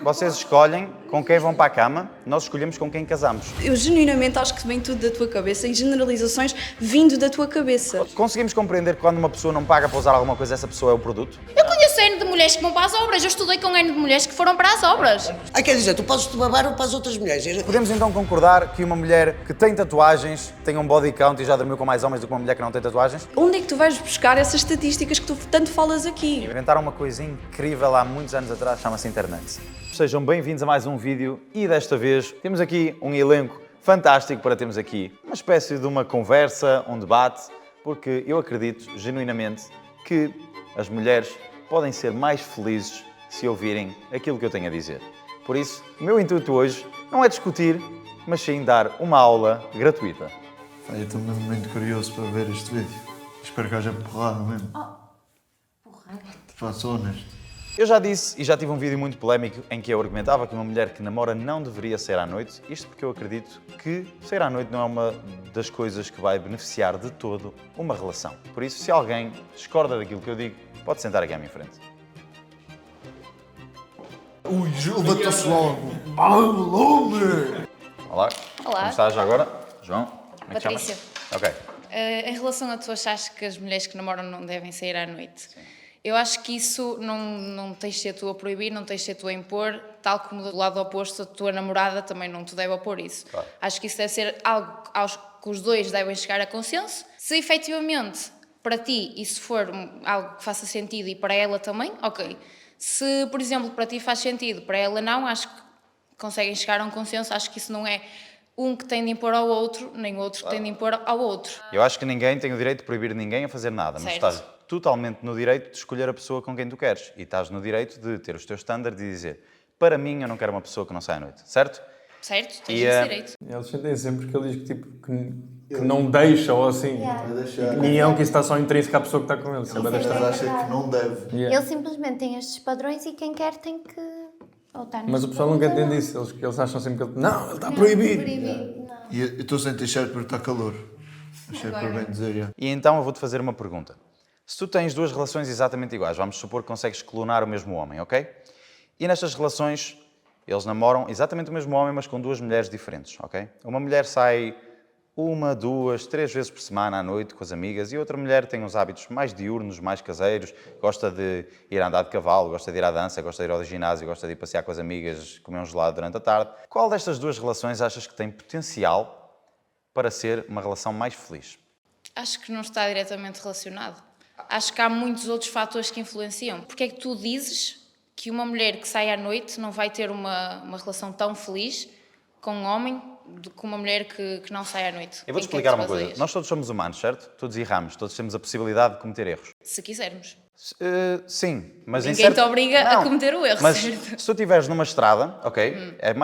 vocês escolhem com quem vão para a cama, nós escolhemos com quem casamos. Eu genuinamente acho que vem tudo da tua cabeça e generalizações vindo da tua cabeça. Conseguimos compreender que quando uma pessoa não paga para usar alguma coisa, essa pessoa é o produto? Eu conheço N de mulheres que vão para as obras, eu estudei com N de mulheres que foram para as obras. Quer dizer, tu podes-te babar para as outras mulheres. Podemos então concordar que uma mulher que tem tatuagens tem um body count e já dormiu com mais homens do que uma mulher que não tem tatuagens? Onde é que tu vais buscar essas estatísticas que tu tanto falas aqui? Inventaram uma coisa incrível há muitos anos atrás, chama-se internet. Sejam bem-vindos a mais um vídeo e desta vez temos aqui um elenco fantástico para termos aqui uma espécie de uma conversa, um debate, porque eu acredito genuinamente que as mulheres podem ser mais felizes se ouvirem aquilo que eu tenho a dizer. Por isso, o meu intuito hoje não é discutir, mas sim dar uma aula gratuita. Eu estou mesmo muito curioso para ver este vídeo. Espero que haja porrada mesmo. Porra. Faço honesto. Eu já disse e já tive um vídeo muito polémico em que eu argumentava que uma mulher que namora não deveria sair à noite, isto porque eu acredito que sair à noite não é uma das coisas que vai beneficiar de todo uma relação. Por isso, se alguém discorda daquilo que eu digo, pode sentar aqui à minha frente. Ui, levantou-se logo. Ai, lume! Olá. Olá. Como estás já agora? João? Como é que te Patrícia. chamas? Ok. Em relação a tu achares que as mulheres que namoram não devem sair à noite, eu acho que isso não tens de ser tu a proibir, não tens de ser tu a impor, tal como do lado oposto, a tua namorada também não te deve opor isso. Claro. Acho que isso deve ser algo que os dois devem chegar a consenso. Se efetivamente para ti isso for algo que faça sentido e para ela também, ok. Se, por exemplo, para ti faz sentido, para ela não, acho que conseguem chegar a um consenso. Acho que isso não é um que tem de impor ao outro, nem o outro que tem de impor ao outro. Eu acho que ninguém tem o direito de proibir ninguém a fazer nada, mas Certo. estás totalmente no direito de escolher a pessoa com quem tu queres. E estás no direito de ter os teus estándares e dizer, para mim eu não quero uma pessoa que não saia à noite, certo? Certo? Tens E, esse direito. Eles sentem sempre que ele diz que, tipo, que não deixa ou assim. E é um que isso está só intrínseco à pessoa que está com ele. Sempre a Mas deixar. acha que não deve. Yeah. Ele simplesmente tem estes padrões e quem quer tem que... ou estar Mas o nestes pessoal nunca padrões ou entende isso. Eles acham sempre que ele... Não, ele está não. proibido. Proibido, não. E eu estou sem t-shirt porque está calor. Achei por bem dizer, já. E então eu vou-te fazer uma pergunta. Se tu tens duas relações exatamente iguais, vamos supor que consegues clonar o mesmo homem, ok? E nestas relações, eles namoram exatamente o mesmo homem, mas com duas mulheres diferentes, ok? Uma mulher sai 1, 2, 3 vezes por semana à noite com as amigas e outra mulher tem uns hábitos mais diurnos, mais caseiros, gosta de ir a andar de cavalo, gosta de ir à dança, gosta de ir ao ginásio, gosta de ir passear com as amigas, comer um gelado durante a tarde. Qual destas duas relações achas que tem potencial para ser uma relação mais feliz? Acho que não está diretamente relacionado. Acho que há muitos outros fatores que influenciam. Porque é que tu dizes que uma mulher que sai à noite não vai ter uma relação tão feliz com um homem do que uma mulher que não sai à noite? Eu vou-te Em que é explicar que te uma coisa. baseias? Nós todos somos humanos, certo? Todos erramos, todos temos a possibilidade de cometer erros. Se quisermos. Sim, mas em Ninguém te obriga a cometer o erro, mas certo? se tu estiveres numa estrada, ok, é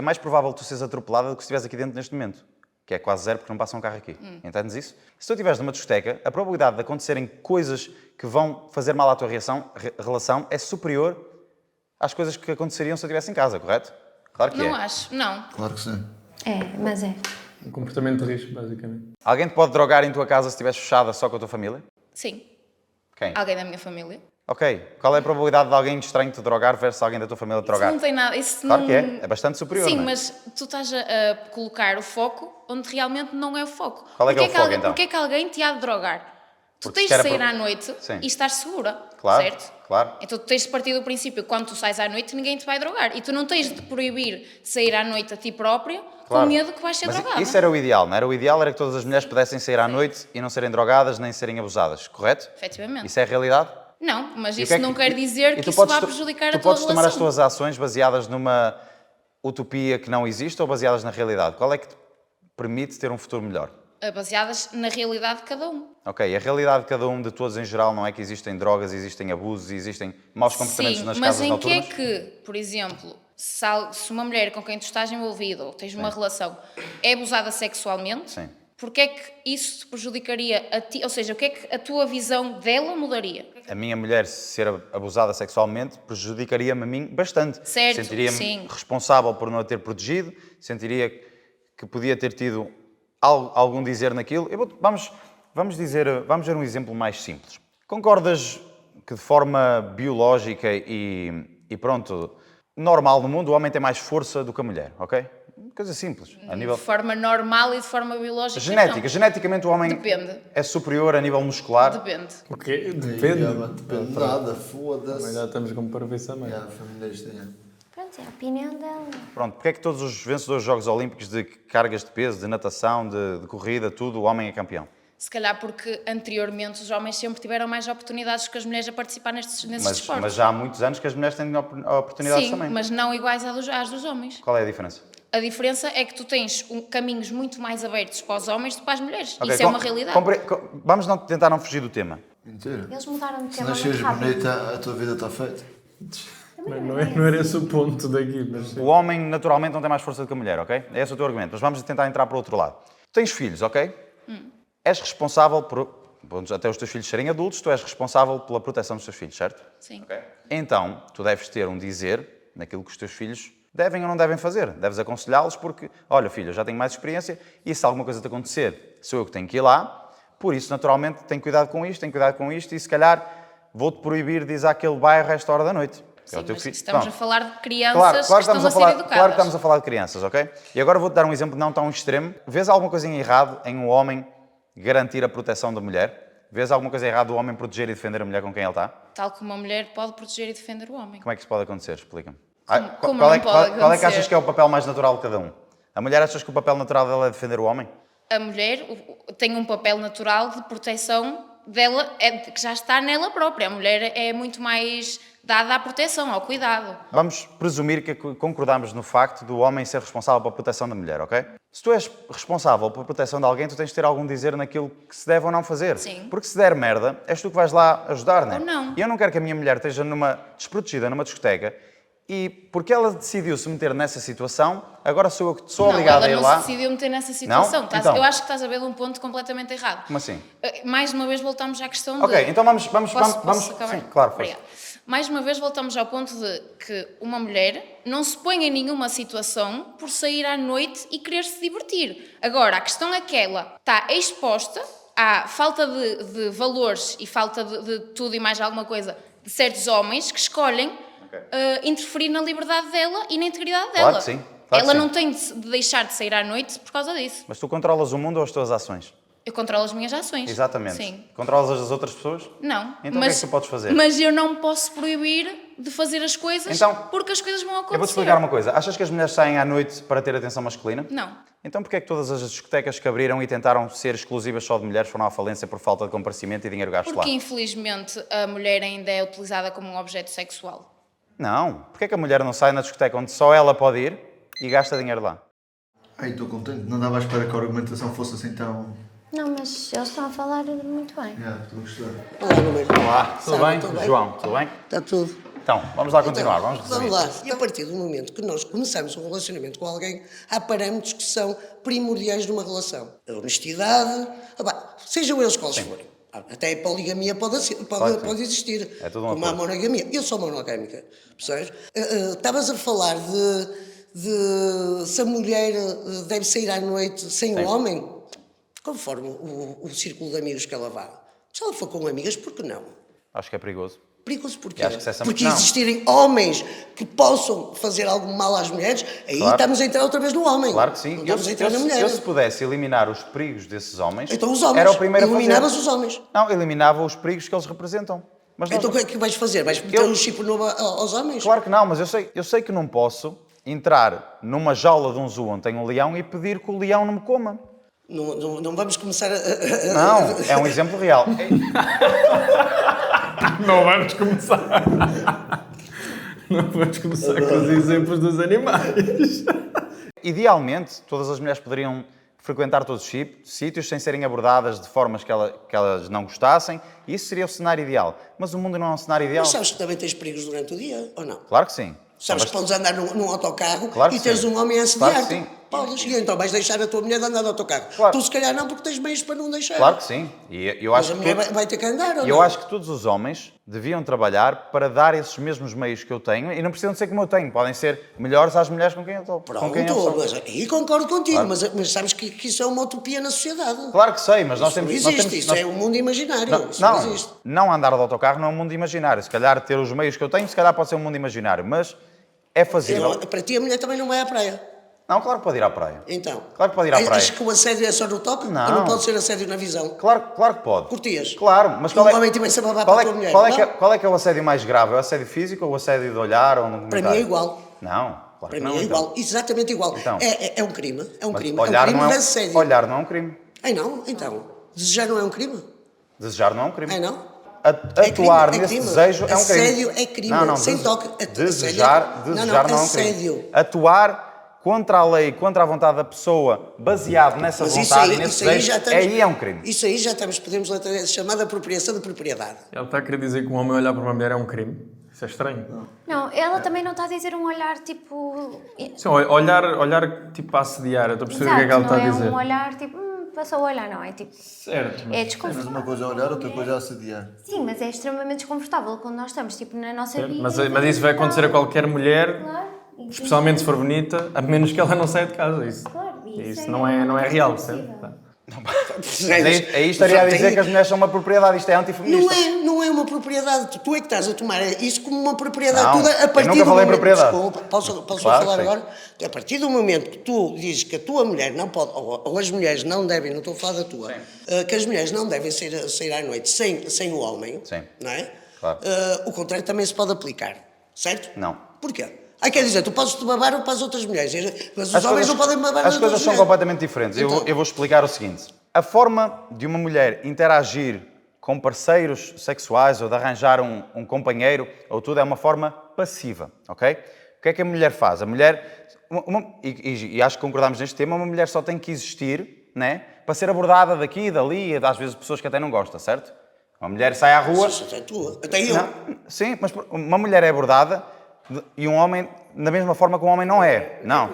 mais provável tu seres atropelada do que se estiveres aqui dentro neste momento. Que é quase zero porque não passa um carro aqui. Entendes isso? Se tu estiveres numa discoteca, a probabilidade de acontecerem coisas que vão fazer mal à tua relação é superior às coisas que aconteceriam se eu estivesse em casa, correto? Claro que Não é. acho, não. Claro que sim. É, mas é. Um comportamento de risco, basicamente. Alguém te pode drogar em tua casa se estiveres fechada só com a tua família? Sim. Quem? Alguém da minha família. Ok. Qual é a probabilidade de alguém estranho te drogar versus alguém da tua família te drogar? Isso não tem nada. Isso Claro não... que é. É bastante superior, Sim, não é? mas tu estás a colocar o foco onde realmente não é o foco. Qual é que é o foco, alguém, então? Porquê é que alguém te há de drogar? Tu Porque tens se de quer sair à noite Sim. e estar segura, Claro, certo? claro. Então tu tens de partir do princípio que quando tu sais à noite ninguém te vai drogar. E tu não tens de proibir de sair à noite a ti própria Claro. com medo que vais ser Mas drogada. isso era o ideal, não era? O ideal era que todas as mulheres pudessem sair à noite e não serem drogadas nem serem abusadas, correto? Efetivamente. Isso é a realidade? Não, mas E o isso que é que- não quer dizer e que tu isso podes vá to- prejudicar a Tu tua podes tomar as relação. tuas ações baseadas numa utopia que não existe ou baseadas na realidade? Qual é que te permite ter um futuro melhor? Baseadas na realidade de cada um. Ok, a realidade de cada um, de todos em geral, não é que existem drogas, existem abusos, existem maus comportamentos Sim, nas mas casas em que é noturnas? que, por exemplo, se uma mulher com quem tu estás envolvido ou tens uma relação é abusada sexualmente, Sim. porque é que isso te prejudicaria a ti? Ou seja, o que é que a tua visão dela mudaria? A minha mulher ser abusada sexualmente prejudicaria-me a mim bastante. Certo, Sentiria-me sim. responsável por não a ter protegido, sentiria que podia ter tido algum dizer naquilo. Vamos ver um exemplo mais simples. Concordas que de forma biológica e pronto, normal no mundo, o homem tem mais força do que a mulher, ok? Coisa simples. A nível De forma normal e de forma biológica. genética. não. Geneticamente o homem Depende. é superior a nível muscular. Depende. O quê? Depende Depende. nada, Mas foda-se. já estamos como para ver também. Feminista, yeah. Pronto, é a opinião dela. Pronto, porque é que todos os vencedores dos Jogos Olímpicos de cargas de peso, de natação, de corrida, tudo, o homem é campeão? Se calhar porque anteriormente os homens sempre tiveram mais oportunidades que as mulheres a participar nesses desportos. Mas já há muitos anos que as mulheres têm oportunidades Sim, também. mas não iguais às dos homens. Qual é a diferença? A diferença é que tu tens caminhos muito mais abertos para os homens do que para as mulheres. Ok, Isso é uma realidade. Vamos tentar não fugir do tema. Mentira. Eles mudaram de Se tema nasceres muito rápido. bonita, a tua vida está feita. Não era esse o ponto daqui, mas sim. O homem naturalmente não tem mais força do que a mulher, ok? É esse o teu argumento. Mas vamos tentar entrar para o outro lado. Tens filhos, ok? És responsável por... Até os teus filhos serem adultos, tu és responsável pela proteção dos teus filhos, certo? Sim. Então, tu deves ter um dizer naquilo que os teus filhos devem ou não devem fazer. Deves aconselhá-los porque, olha filho, eu já tenho mais experiência e se alguma coisa te acontecer, sou eu que tenho que ir lá, por isso, naturalmente, tenho cuidado com isto e se calhar vou-te proibir de ir àquele bairro a esta hora da noite. Sim, é o teu mas filho. estamos Pronto. a falar de crianças Claro que que estão estamos a ser educadas. Claro que estamos a falar de crianças, ok? E agora vou-te dar um exemplo não tão extremo. Vês alguma coisa em errado em um homem garantir a proteção da mulher? Vês alguma coisa errada do homem proteger e defender a mulher com quem ele está? Tal como uma mulher pode proteger e defender o homem. Como é que isso pode acontecer? Explica-me. Como Qual não é pode qual é que acontecer? achas que é o papel mais natural de cada um? A mulher achas que o papel natural dela é defender o homem? A mulher tem um papel natural de proteção dela, que já está nela própria. A mulher é muito mais dada à proteção, ao cuidado. Vamos presumir que concordamos no facto do homem ser responsável pela proteção da mulher, ok? Se tu és responsável pela proteção de alguém, tu tens de ter algum dizer naquilo que se deve ou não fazer. Sim. Porque se der merda, és tu que vais lá ajudar, não é? Ou não. E eu não quero que a minha mulher esteja desprotegida numa discoteca e porque ela decidiu se meter nessa situação, agora sou eu que sou obrigado a ir ela lá. não se decidiu meter nessa situação. Não? Então. Eu acho que estás a ver de um ponto completamente errado. Como assim? Mais uma vez voltamos à questão de... Ok, então vamos Posso acabar? Sim, claro, força. Obrigada. Mais uma vez voltamos ao ponto de que uma mulher não se põe em nenhuma situação por sair à noite e querer se divertir. Agora, a questão é que ela está exposta à falta de valores e falta de tudo e mais alguma coisa de certos homens que escolhem interferir na liberdade dela e na integridade dela. Claro que sim. Claro Ela que sim. não tem de deixar de sair à noite por causa disso. Mas tu controlas o mundo ou as tuas ações? Eu controlo as minhas ações. Exatamente. Sim. Controlas as das outras pessoas? Não. Então o que é que tu podes fazer? Mas eu não posso proibir de fazer as coisas Então, porque as coisas vão acontecer. Eu vou-te explicar uma coisa. Achas que as mulheres saem à noite para ter atenção masculina? Não. Então porquê é que todas as discotecas que abriram e tentaram ser exclusivas só de mulheres foram à falência por falta de comparecimento e dinheiro gasto lá? Porque infelizmente a mulher ainda é utilizada como um objeto sexual. Não. Porquê é que a mulher não sai na discoteca onde só ela pode ir e gasta dinheiro lá? Ai, estou contente. Não dava à espera que a argumentação fosse assim tão... Não, mas eles estão a falar muito bem. Estou a gostar. Olá, número. Olá, tudo Sara, bem? tudo bem? João, tudo bem? Está tudo. Então, vamos lá continuar, vamos resumir. Vamos lá. E a partir do momento que nós começamos um relacionamento com alguém, há parâmetros que são primordiais numa relação. A honestidade, sejam eles quais forem. Até a poligamia pode sim. existir. É tudo um como a acordo. monogamia. Eu sou monogâmica, percebes? Estavas a falar de se a mulher deve sair à noite sem o homem, conforme o círculo de amigos que ela vá. Se ela for com amigas, por que não? Acho que é perigoso. Perigoso porquê? Eu acho que se essa- Porque não. existirem homens que possam fazer algo mal às mulheres, aí Claro. estamos a entrar outra vez no homem. Claro que sim. Não Eu, estamos a entrar na mulher. eu, se pudesse eliminar os perigos desses homens, Então os homens. era o primeiro a fazer. Eliminavas os homens. Não, eliminava os perigos que eles representam. Mas nós Então o não- que é que vais fazer? Vais meter um chip novo aos homens? Claro que não, mas eu sei que não posso entrar numa jaula de um zoo onde tem um leão e pedir que o leão não me coma. Não vamos começar a... Não, é um exemplo real. Não vamos começar. Não vamos começar com os exemplos dos animais. Idealmente, todas as mulheres poderiam frequentar todos os sítios sem serem abordadas de formas que elas não gostassem, e isso seria o cenário ideal. Mas o mundo não é um cenário ideal. Mas sabes que também tens perigos durante o dia, ou não? Claro que sim. Sabes que podes andar num autocarro Claro que e teres sim. um homem a assediar-te. Claro que sim. Podes. E então vais deixar a tua mulher de andar de autocarro. Claro. Tu se calhar não, porque tens meios para não deixar. Claro que sim. E eu Mas acho a que mulher vai ter que andar, ou eu não? acho que todos os homens deviam trabalhar para dar esses mesmos meios que eu tenho, e não precisam de ser como eu tenho, podem ser melhores às mulheres com quem eu estou. Pronto, com quem eu sou. mas aí concordo contigo, Claro. mas sabes que isso é uma utopia na sociedade. Claro que sei, mas nós Isso não temos... existe, nós temos isso é um mundo imaginário. Não, Isso não não, existe. não andar de autocarro não é um mundo imaginário. Se calhar ter os meios que eu tenho, se calhar pode ser um mundo imaginário, mas É fazível. Para ti a mulher também não vai à praia. Não, claro que pode ir à praia. Então. Claro que pode ir à praia. Achas que o assédio é só no toque? Não. Ou não pode ser assédio na visão? Claro que pode. Curtias? Claro, mas Que qual um é, homem também se babar qual para é, a tua mulher, qual é, não? qual é que é o assédio mais grave? É o assédio físico ou o assédio de olhar ou no Para comentário? mim é igual. Não, claro Para que mim não. é então. igual. Exatamente igual. Então. É um crime. É um Mas crime. olhar, é um crime não de é assédio. olhar não é um crime. Ai não? Então. Desejar não é um crime? Desejar não é um crime. Ai não? Atuar crime, é nesse crime. desejo é um crime. Assédio é crime. Não, Sem toque. Desejar Não, não é um crime. assédio. Atuar contra a lei, contra a vontade da pessoa, baseado nessa Mas vontade e nesse desejo, aí é um crime. Isso aí já estamos, podemos chamar de apropriação de propriedade. Ele está a querer dizer que um homem olhar para uma mulher é um crime. Isso é estranho. Não, ela também não está a dizer um olhar tipo. Sim, olhar tipo a assediar. Eu estou a perceber o que é que ela está a não dizer. é um olhar tipo. Passou a olhar, não. É tipo. Certo. É Mas desconfortável. uma coisa é olhar, outra coisa é assediar. Sim, mas é extremamente desconfortável quando nós estamos tipo na nossa Certo, vida. mas isso vai acontecer a qualquer mulher, Claro. especialmente se for bonita, a menos que ela não saia de casa. Isso, Claro, isso não é real, certo? Aí estaria a dizer que as mulheres são uma propriedade, isto é antifeminista. Não é uma propriedade. Tu é que estás a tomar isso como uma propriedade. Não, Toda, a partir eu nunca do falei em momento, propriedade. Desculpa, posso Claro, falar sim. agora? A partir do momento que tu dizes que a tua mulher não pode, ou as mulheres não devem, não estou a falar da tua, que as mulheres não devem sair à noite sem o homem, Sim. não é? Claro. O contrário também se pode aplicar, certo? Não. Porquê? Quer dizer, tu podes te babar ou para as outras mulheres, mas os homens não podem babar As nas coisas outras são mulheres. completamente diferentes. Então. Eu vou explicar o seguinte. A forma de uma mulher interagir com parceiros sexuais ou de arranjar um companheiro ou tudo é uma forma passiva, ok? O que é que a mulher faz? A mulher, e acho que concordamos neste tema, uma mulher só tem que existir, né, para ser abordada daqui e dali, e às vezes pessoas que até não gostam, certo? Uma mulher sai à rua... Isso é tua, até eu. Não, sim, mas uma mulher é abordada e um homem da mesma forma que um homem não é. Não.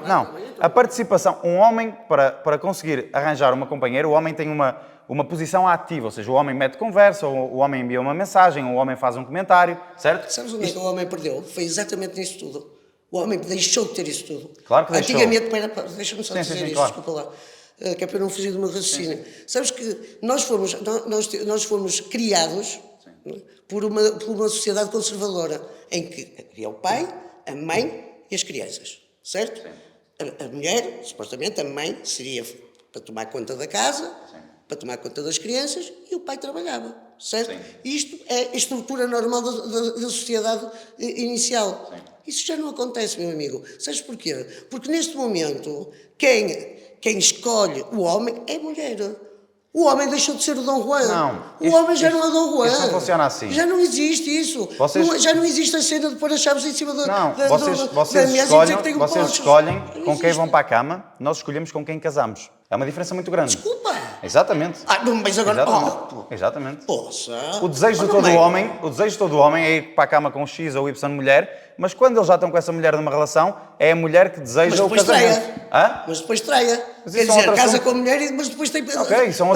A participação, um homem, para conseguir arranjar uma companheira, o homem tem uma posição ativa, ou seja, o homem mete conversa, ou o homem envia uma mensagem, ou o homem faz um comentário, certo? Sabes onde é que o homem perdeu? Foi exatamente nisso tudo. O homem deixou de ter isso tudo. Claro que deixou. Antigamente, deixa-me só Sim, dizer sim, isto, claro. desculpa lá, que é para eu não fugir do meu raciocínio. Sabes que nós fomos criados por uma sociedade conservadora, em que havia o pai, a mãe e as crianças, certo? A mulher, supostamente, a mãe seria para tomar conta da casa, para tomar conta das crianças, e o pai trabalhava, certo? Sim. Isto é a estrutura normal da sociedade inicial. Sim. Isso já não acontece, meu amigo. Sabes porquê? Porque neste momento, quem escolhe o homem é a mulher. O homem deixou de ser o Dom Juan. Não, o homem já não é o Dom Juan. Isso não funciona assim. Já não existe isso. Já não existe a cena de pôr as chaves em cima da Vocês mesa e dizer que tem um vocês Porsche. escolhem Não com quem existe. vão para a cama, nós escolhemos com quem casamos. É uma diferença muito grande. Desculpa. Exatamente. Não, mas agora... Exatamente. Exatamente. Poxa. O desejo de todo homem é ir para a cama com X ou Y mulher, mas quando eles já estão com essa mulher numa relação, é a mulher que Mas deseja o depois casamento. traia. Hã? Mas depois traia. Mas Quer isso é dizer, outro casa assunto. com a mulher, mas depois tem... Ok, são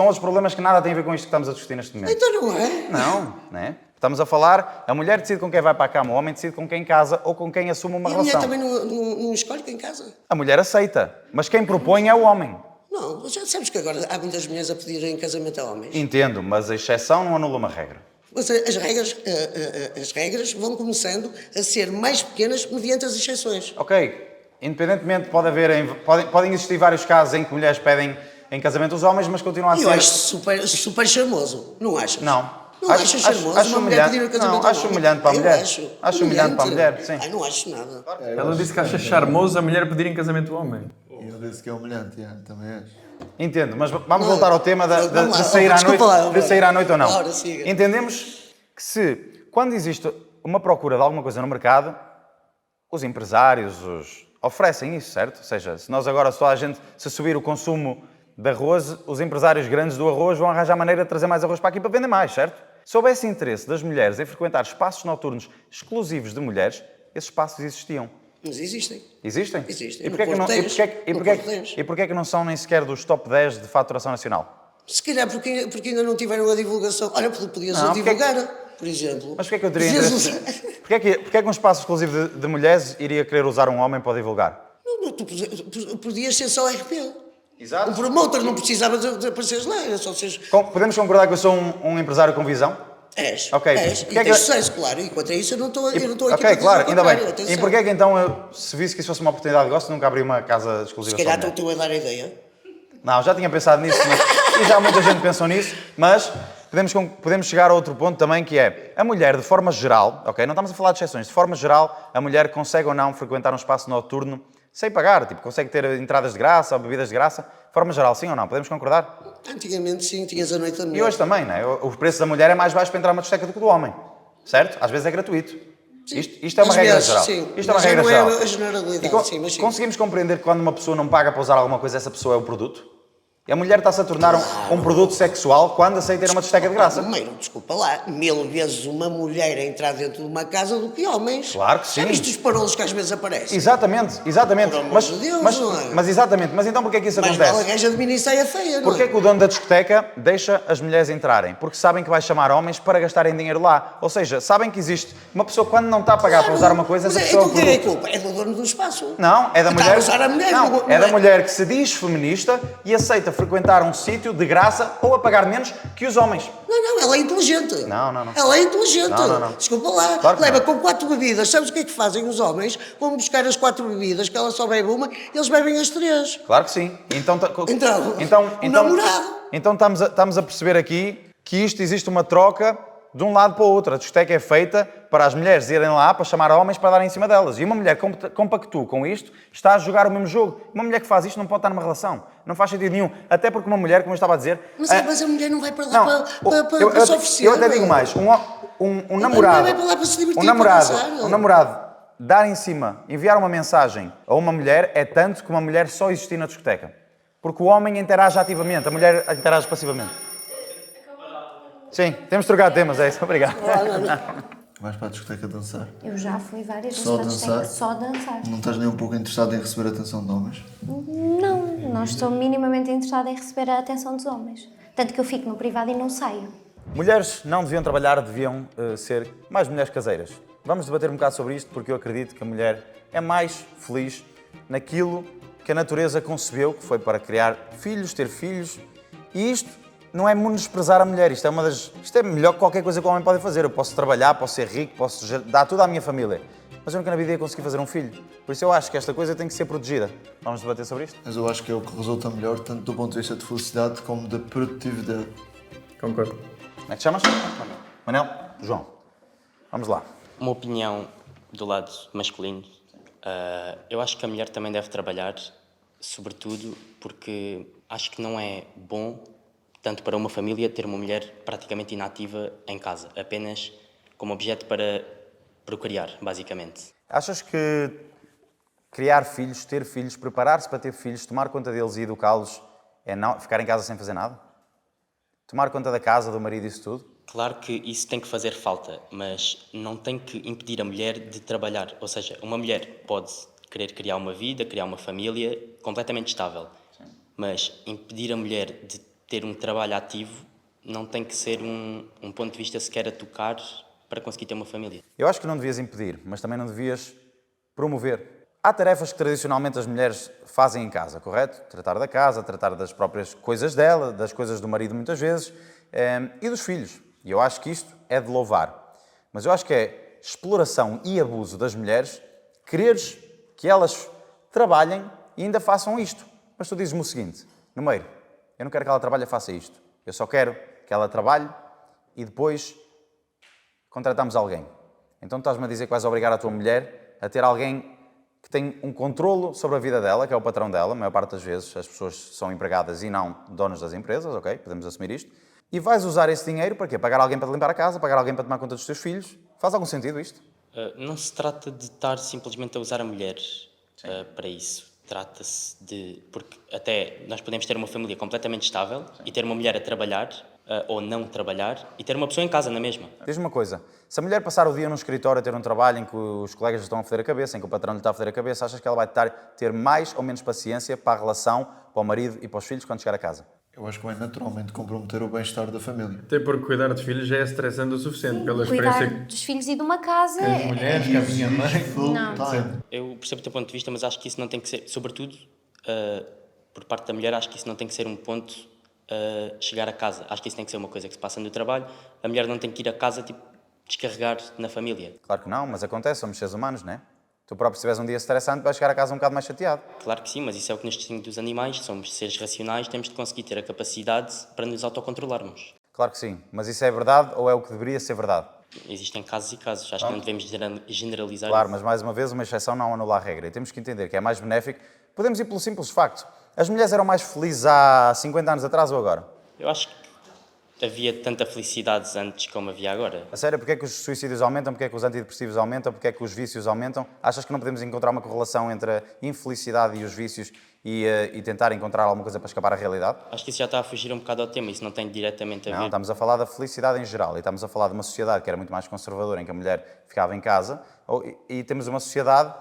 outros problemas que nada têm a ver com isto que estamos a discutir neste momento. Então não é? Não, né? Estamos a falar, a mulher decide com quem vai para a cama, o homem decide com quem casa ou com quem assume uma E a mulher relação. também não escolhe quem casa? A mulher aceita, mas quem propõe é o homem. Não, já sabes que agora há muitas mulheres a pedirem casamento a homens. Entendo, mas a exceção não anula uma regra. Mas as regras vão começando a ser mais pequenas mediante as exceções. Ok, independentemente, podem existir vários casos em que mulheres pedem em casamento os homens, mas continua a E ser... eu acho super charmoso, não achas? Não. Não achas charmoso acho uma mulher humilhante. pedir o casamento Não, a um acho homem? humilhante para a Eu mulher. Acho Humilhante para a mulher, sim. Ai, não acho nada. Ela disse que acha charmoso a mulher pedir em casamento ao homem. E eu disse que é humilhante, também acho. Entendo, mas vamos voltar ao tema vamos lá, de sair à desculpa noite, lá, de sair à noite ou não. Ora, siga. Entendemos que quando existe uma procura de alguma coisa no mercado, os empresários oferecem isso, certo? Ou seja, se nós agora se subir o consumo de arroz, os empresários grandes do arroz vão arranjar maneira de trazer mais arroz para aqui para vender mais, certo? Se houvesse interesse das mulheres em frequentar espaços noturnos exclusivos de mulheres, esses espaços existiam. Mas existem. Existem? Existem. E porquê que não são nem sequer dos top 10 de faturação nacional? Se calhar porque ainda não tiveram a divulgação. Olha, podias Não, divulgar, por exemplo. Mas porquê é que eu teria Podias interesse? Porquê é que um espaço exclusivo de mulheres iria querer usar um homem para divulgar? Não, tu podias ser só RP. Exato. O promotor não precisava de apareceres lá, era só seres... Podemos concordar que eu sou um empresário com visão? És. Ok. És. E Porque é tens que- sucesso, claro. E contra isso eu não estou aqui Ok, para dizer claro, o ainda bem. contrário, atenção. E porquê é que então, se visse que isso fosse uma oportunidade de negócio, nunca abri uma casa Se exclusiva calhar só de estou mulheres? a dar a ideia. Não, já tinha pensado nisso, e já muita gente pensou nisso, mas podemos chegar a outro ponto também, que é a mulher, de forma geral, ok? Não estamos a falar de exceções, de forma geral, a mulher consegue ou não frequentar um espaço noturno sem pagar, tipo, consegue ter entradas de graça ou bebidas de graça, de forma geral, sim ou não? Podemos concordar? Antigamente sim, tinhas a noite da mulher. E hoje também, não é? O preço da mulher é mais baixo para entrar numa discoteca do que o do homem, certo? Às vezes é gratuito. Isto é uma Às regra vezes, geral. sim. Isto é uma Mas regra não é geral. a generalidade, E sim, mas sim. conseguimos compreender que quando uma pessoa não paga para usar alguma coisa, essa pessoa é o produto? E a mulher está-se a tornar um produto sexual quando aceita ir a uma discoteca de graça? Primeiro, desculpa lá, 1000 vezes uma mulher a entrar dentro de uma casa do que homens. Claro que sim. Já viste os parolos que às vezes aparecem? Exatamente. Por amor de Deus, não é? Mas exatamente. Mas então porquê que isso Mas vale a acontece? gaja de mini e saia feia, não Porquê é? que o dono da discoteca deixa as mulheres entrarem? Porque sabem que vai chamar homens para gastarem dinheiro lá. Ou seja, sabem que existe uma pessoa quando não está a pagar para usar uma coisa, Mas essa pessoa é o então quem é a produto. culpa? É do dono do espaço. Não, é da Está mulher. a usar a mulher. Não, não é da mulher que se diz feminista e aceita frequentar um sítio de graça ou a pagar menos que os homens. Não, ela é inteligente. Não. Ela é inteligente. Não. Desculpa lá. Claro que Leva não. com 4 bebidas. Sabes o que é que fazem os homens? Vão buscar as 4 bebidas, que ela só bebe uma, eles bebem as 3. Claro que sim. Então, o namorado. Então estamos a perceber aqui que isto existe uma troca de um lado para o outro. A discoteca é feita para as mulheres irem lá para chamar homens para darem em cima delas. E uma mulher que compactua com isto está a jogar o mesmo jogo. Uma mulher que faz isto não pode estar numa relação. Não faz sentido nenhum. Até porque uma mulher, como eu estava a dizer... Mas a mulher não vai para lá eu para se oferecer. eu até digo mais. Um namorado... vai para lá para se divertir, um namorado, para dançar. um namorado dar em cima, enviar uma mensagem a uma mulher é tanto que uma mulher só existir na discoteca. Porque o homem interage ativamente, a mulher interage passivamente. Sim, temos de trocar temas, é isso. Obrigado. Vais para a discoteca dançar? Eu já fui várias vezes Só para a discoteca dançar? só dançar. Não estás nem um pouco interessado em receber a atenção de homens? Não, não estou minimamente interessada em receber a atenção dos homens. Tanto que eu fico no privado e não saio. Mulheres não deviam trabalhar, deviam ser mais mulheres caseiras. Vamos debater um bocado sobre isto porque eu acredito que a mulher é mais feliz naquilo que a natureza concebeu, que foi para criar filhos, ter filhos. E isto não é menosprezar a mulher, isto é melhor que qualquer coisa que o homem pode fazer. Eu posso trabalhar, posso ser rico, posso dar tudo à minha família. Mas eu nunca na vida ia conseguir fazer um filho. Por isso eu acho que esta coisa tem que ser protegida. Vamos debater sobre isto? Mas eu acho que é o que resulta melhor, tanto do ponto de vista de felicidade como de produtividade. Concordo. Como é que te chamas? Manel? João. Vamos lá. Uma opinião do lado masculino. Eu acho que a mulher também deve trabalhar, sobretudo porque acho que não é bom, tanto para uma família, ter uma mulher praticamente inativa em casa, apenas como objeto para procriar, basicamente. Achas que criar filhos, ter filhos, preparar-se para ter filhos, tomar conta deles e educá-los é não, ficar em casa sem fazer nada? Tomar conta da casa, do marido e isso tudo? Claro que isso tem que fazer falta, mas não tem que impedir a mulher de trabalhar. Ou seja, uma mulher pode querer criar uma vida, criar uma família completamente estável, mas impedir a mulher de ter um trabalho ativo não tem que ser um ponto de vista sequer a tocar para conseguir ter uma família. Eu acho que não devias impedir, mas também não devias promover. Há tarefas que tradicionalmente as mulheres fazem em casa, correto? Tratar da casa, tratar das próprias coisas dela, das coisas do marido muitas vezes, e dos filhos. E eu acho que isto é de louvar. Mas eu acho que é exploração e abuso das mulheres quereres que elas trabalhem e ainda façam isto. Mas tu dizes-me o seguinte, no meio, eu não quero que ela trabalhe e faça isto. Eu só quero que ela trabalhe e depois contratamos alguém. Então estás-me a dizer que vais obrigar a tua mulher a ter alguém que tem um controlo sobre a vida dela, que é o patrão dela, a maior parte das vezes as pessoas são empregadas e não donos das empresas, ok? Podemos assumir isto. E vais usar esse dinheiro para quê? Pagar alguém para te limpar a casa, pagar alguém para tomar conta dos teus filhos? Faz algum sentido isto? Não se trata de estar simplesmente a usar a mulher para isso. Trata-se de... Porque até nós podemos ter uma família completamente estável e ter uma mulher a trabalhar ou não trabalhar e ter uma pessoa em casa na mesma. Diz-me uma coisa, se a mulher passar o dia num escritório a ter um trabalho em que os colegas estão a foder a cabeça, em que o patrão lhe está a foder a cabeça, achas que ela vai ter mais ou menos paciência para a relação, para o marido e para os filhos quando chegar a casa? Eu acho que vai naturalmente comprometer o bem-estar da família. Até porque cuidar dos filhos já é estressante o suficiente, pela Cuidar experiência dos filhos e de uma casa. que as mulheres, que a minha mãe... Full Não. time. Eu percebo o teu ponto de vista, mas acho que isso não tem que ser, sobretudo por parte da mulher, acho que isso não tem que ser um ponto chegar a casa. Acho que isso tem que ser uma coisa que se passa no trabalho. A mulher não tem que ir a casa, tipo, descarregar na família. Claro que não, mas acontece, somos seres humanos, não é? Tu próprio, se tiveres um dia estressante, vais chegar a casa um bocado mais chateado. Claro que sim, mas isso é o que nos distingue dos animais. Somos seres racionais, temos de conseguir ter a capacidade para nos autocontrolarmos. Claro que sim, mas isso é verdade ou é o que deveria ser verdade? Existem casos e casos, acho que não devemos generalizar. Claro, isso. mas mais uma vez, uma exceção não anula a regra. E temos que entender que é mais benéfico. Podemos ir pelo simples facto. As mulheres eram mais felizes há 50 anos atrás ou agora? Eu acho que havia tanta felicidade antes como havia agora. A sério, porque é que os suicídios aumentam? Porque é que os antidepressivos aumentam? Porque é que os vícios aumentam? Achas que não podemos encontrar uma correlação entre a infelicidade e os vícios e tentar encontrar alguma coisa para escapar à realidade? Acho que isso já está a fugir um bocado ao tema, isso não tem diretamente a ver. Não, estamos a falar da felicidade em geral e estamos a falar de uma sociedade que era muito mais conservadora, em que a mulher ficava em casa, e temos uma sociedade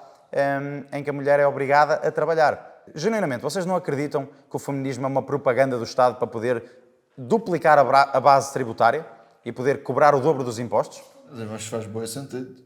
em que a mulher é obrigada a trabalhar. Genuinamente, vocês não acreditam que o feminismo é uma propaganda do Estado para poder duplicar a base tributária e poder cobrar o dobro dos impostos? Mas eu acho que faz bom sentido.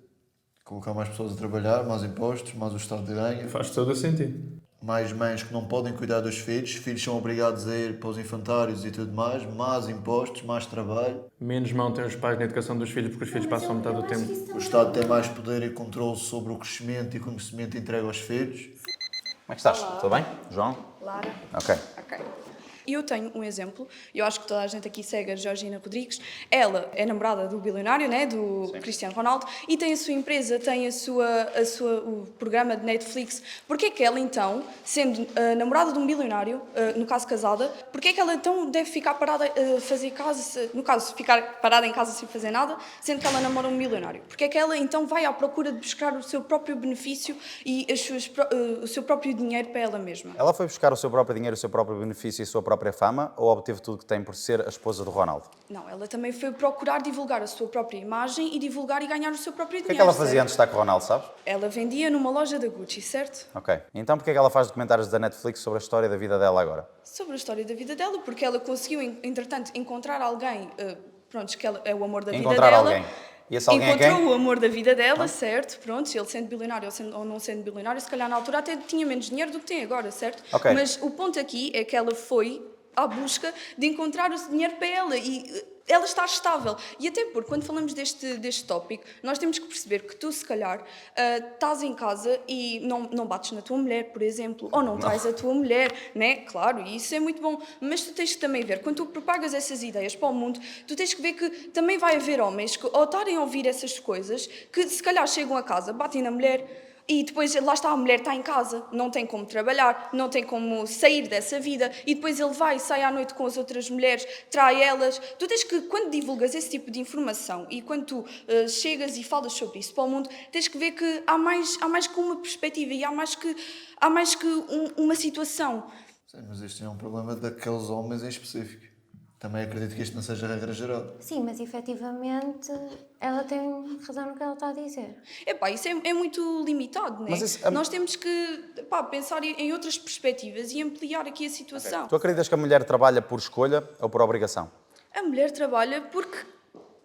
Colocar mais pessoas a trabalhar, mais impostos, mais o Estado ganha. Faz todo o sentido. Mais mães que não podem cuidar dos filhos são obrigados a ir para os infantários e tudo mais impostos, mais trabalho. Menos mão têm os pais na educação dos filhos, porque os filhos passam metade do tempo. O Estado tem mais poder e controle sobre o crescimento e conhecimento entregue aos filhos. Como é que estás? Tudo bem? João? Lara. Ok. Ok. Eu tenho um exemplo, eu acho que toda a gente aqui segue a Georgina Rodrigues. Ela é namorada do bilionário, né, do Cristiano Ronaldo, e tem a sua empresa, tem o programa de Netflix. Porquê é que ela, então, sendo namorada de um bilionário, no caso casada, porquê é que ela, então, deve ficar parada a fazer casa, no caso, ficar parada em casa sem fazer nada, sendo que ela namora um bilionário? Porquê é que ela, então, vai à procura de buscar o seu próprio benefício e o seu próprio dinheiro para ela mesma? Ela foi buscar o seu próprio dinheiro, o seu próprio benefício e a sua própria fama, ou obteve tudo que tem por ser a esposa do Ronaldo? Não, ela também foi procurar divulgar a sua própria imagem e divulgar e ganhar o seu próprio O dinheiro. que é que ela fazia certo? antes de estar com o Ronaldo, sabes? Ela vendia numa loja da Gucci, certo? Ok. Então porquê é que ela faz documentários da Netflix sobre a história da vida dela agora? Sobre a história da vida dela, porque ela conseguiu, entretanto, encontrar alguém, pronto, que ela é o amor da vida Encontrar dela. alguém. E esse alguém é Encontrou quem? o amor da vida dela, certo? Pronto, ele sendo bilionário ou não sendo bilionário, se calhar na altura até tinha menos dinheiro do que tem agora, certo? Ok. Mas o ponto aqui é que ela foi à busca de encontrar o dinheiro para ela e ela está estável. E até porque, quando falamos deste tópico, nós temos que perceber que tu, se calhar, estás em casa e não bates na tua mulher, por exemplo, ou não traz a tua mulher, né? Claro, e isso é muito bom. Mas tu tens que também ver, quando tu propagas essas ideias para o mundo, tu tens que ver que também vai haver homens que, ao estarem a ouvir essas coisas, que se calhar chegam a casa, batem na mulher, e depois lá está, a mulher está em casa, não tem como trabalhar, não tem como sair dessa vida, e depois ele vai, sai à noite com as outras mulheres, trai elas. Tu tens que, quando divulgas esse tipo de informação e quando tu chegas e falas sobre isso para o mundo, tens que ver que há mais que uma perspectiva e há mais que uma situação. Sim, mas isto é um problema daqueles homens em específico. Também acredito que isto não seja a regra geral. Sim, mas efetivamente ela tem razão no que ela está a dizer. Epá, isso é muito limitado, né? Mas isso, Nós temos que pensar em outras perspectivas e ampliar aqui a situação. Tu acreditas que a mulher trabalha por escolha ou por obrigação? A mulher trabalha porque,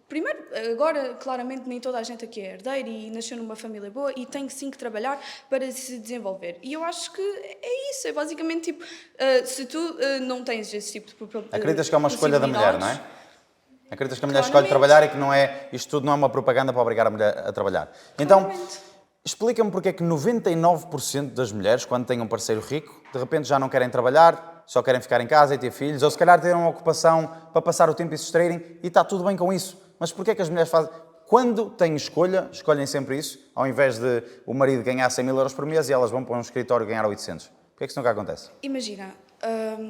primeiro, agora claramente nem toda a gente aqui é herdeira e nasceu numa família boa e tem sim que trabalhar para se desenvolver. E eu acho que é isso, é basicamente tipo, se tu não tens esse tipo de Acreditas que é uma escolha da mulher, não é? Acreditas que a mulher escolhe Claramente. trabalhar e que não é, isto tudo não é uma propaganda para obrigar a mulher a trabalhar. Então, Claramente. explica-me porque é que 99% das mulheres, quando têm um parceiro rico, de repente já não querem trabalhar, só querem ficar em casa e ter filhos, ou se calhar ter uma ocupação para passar o tempo e se distraírem, e está tudo bem com isso. Mas porquê é que as mulheres fazem... Quando têm escolha, escolhem sempre isso, ao invés de o marido ganhar 100 mil euros por mês e elas vão para um escritório ganhar 800. Porquê é que isso nunca acontece? Imagina,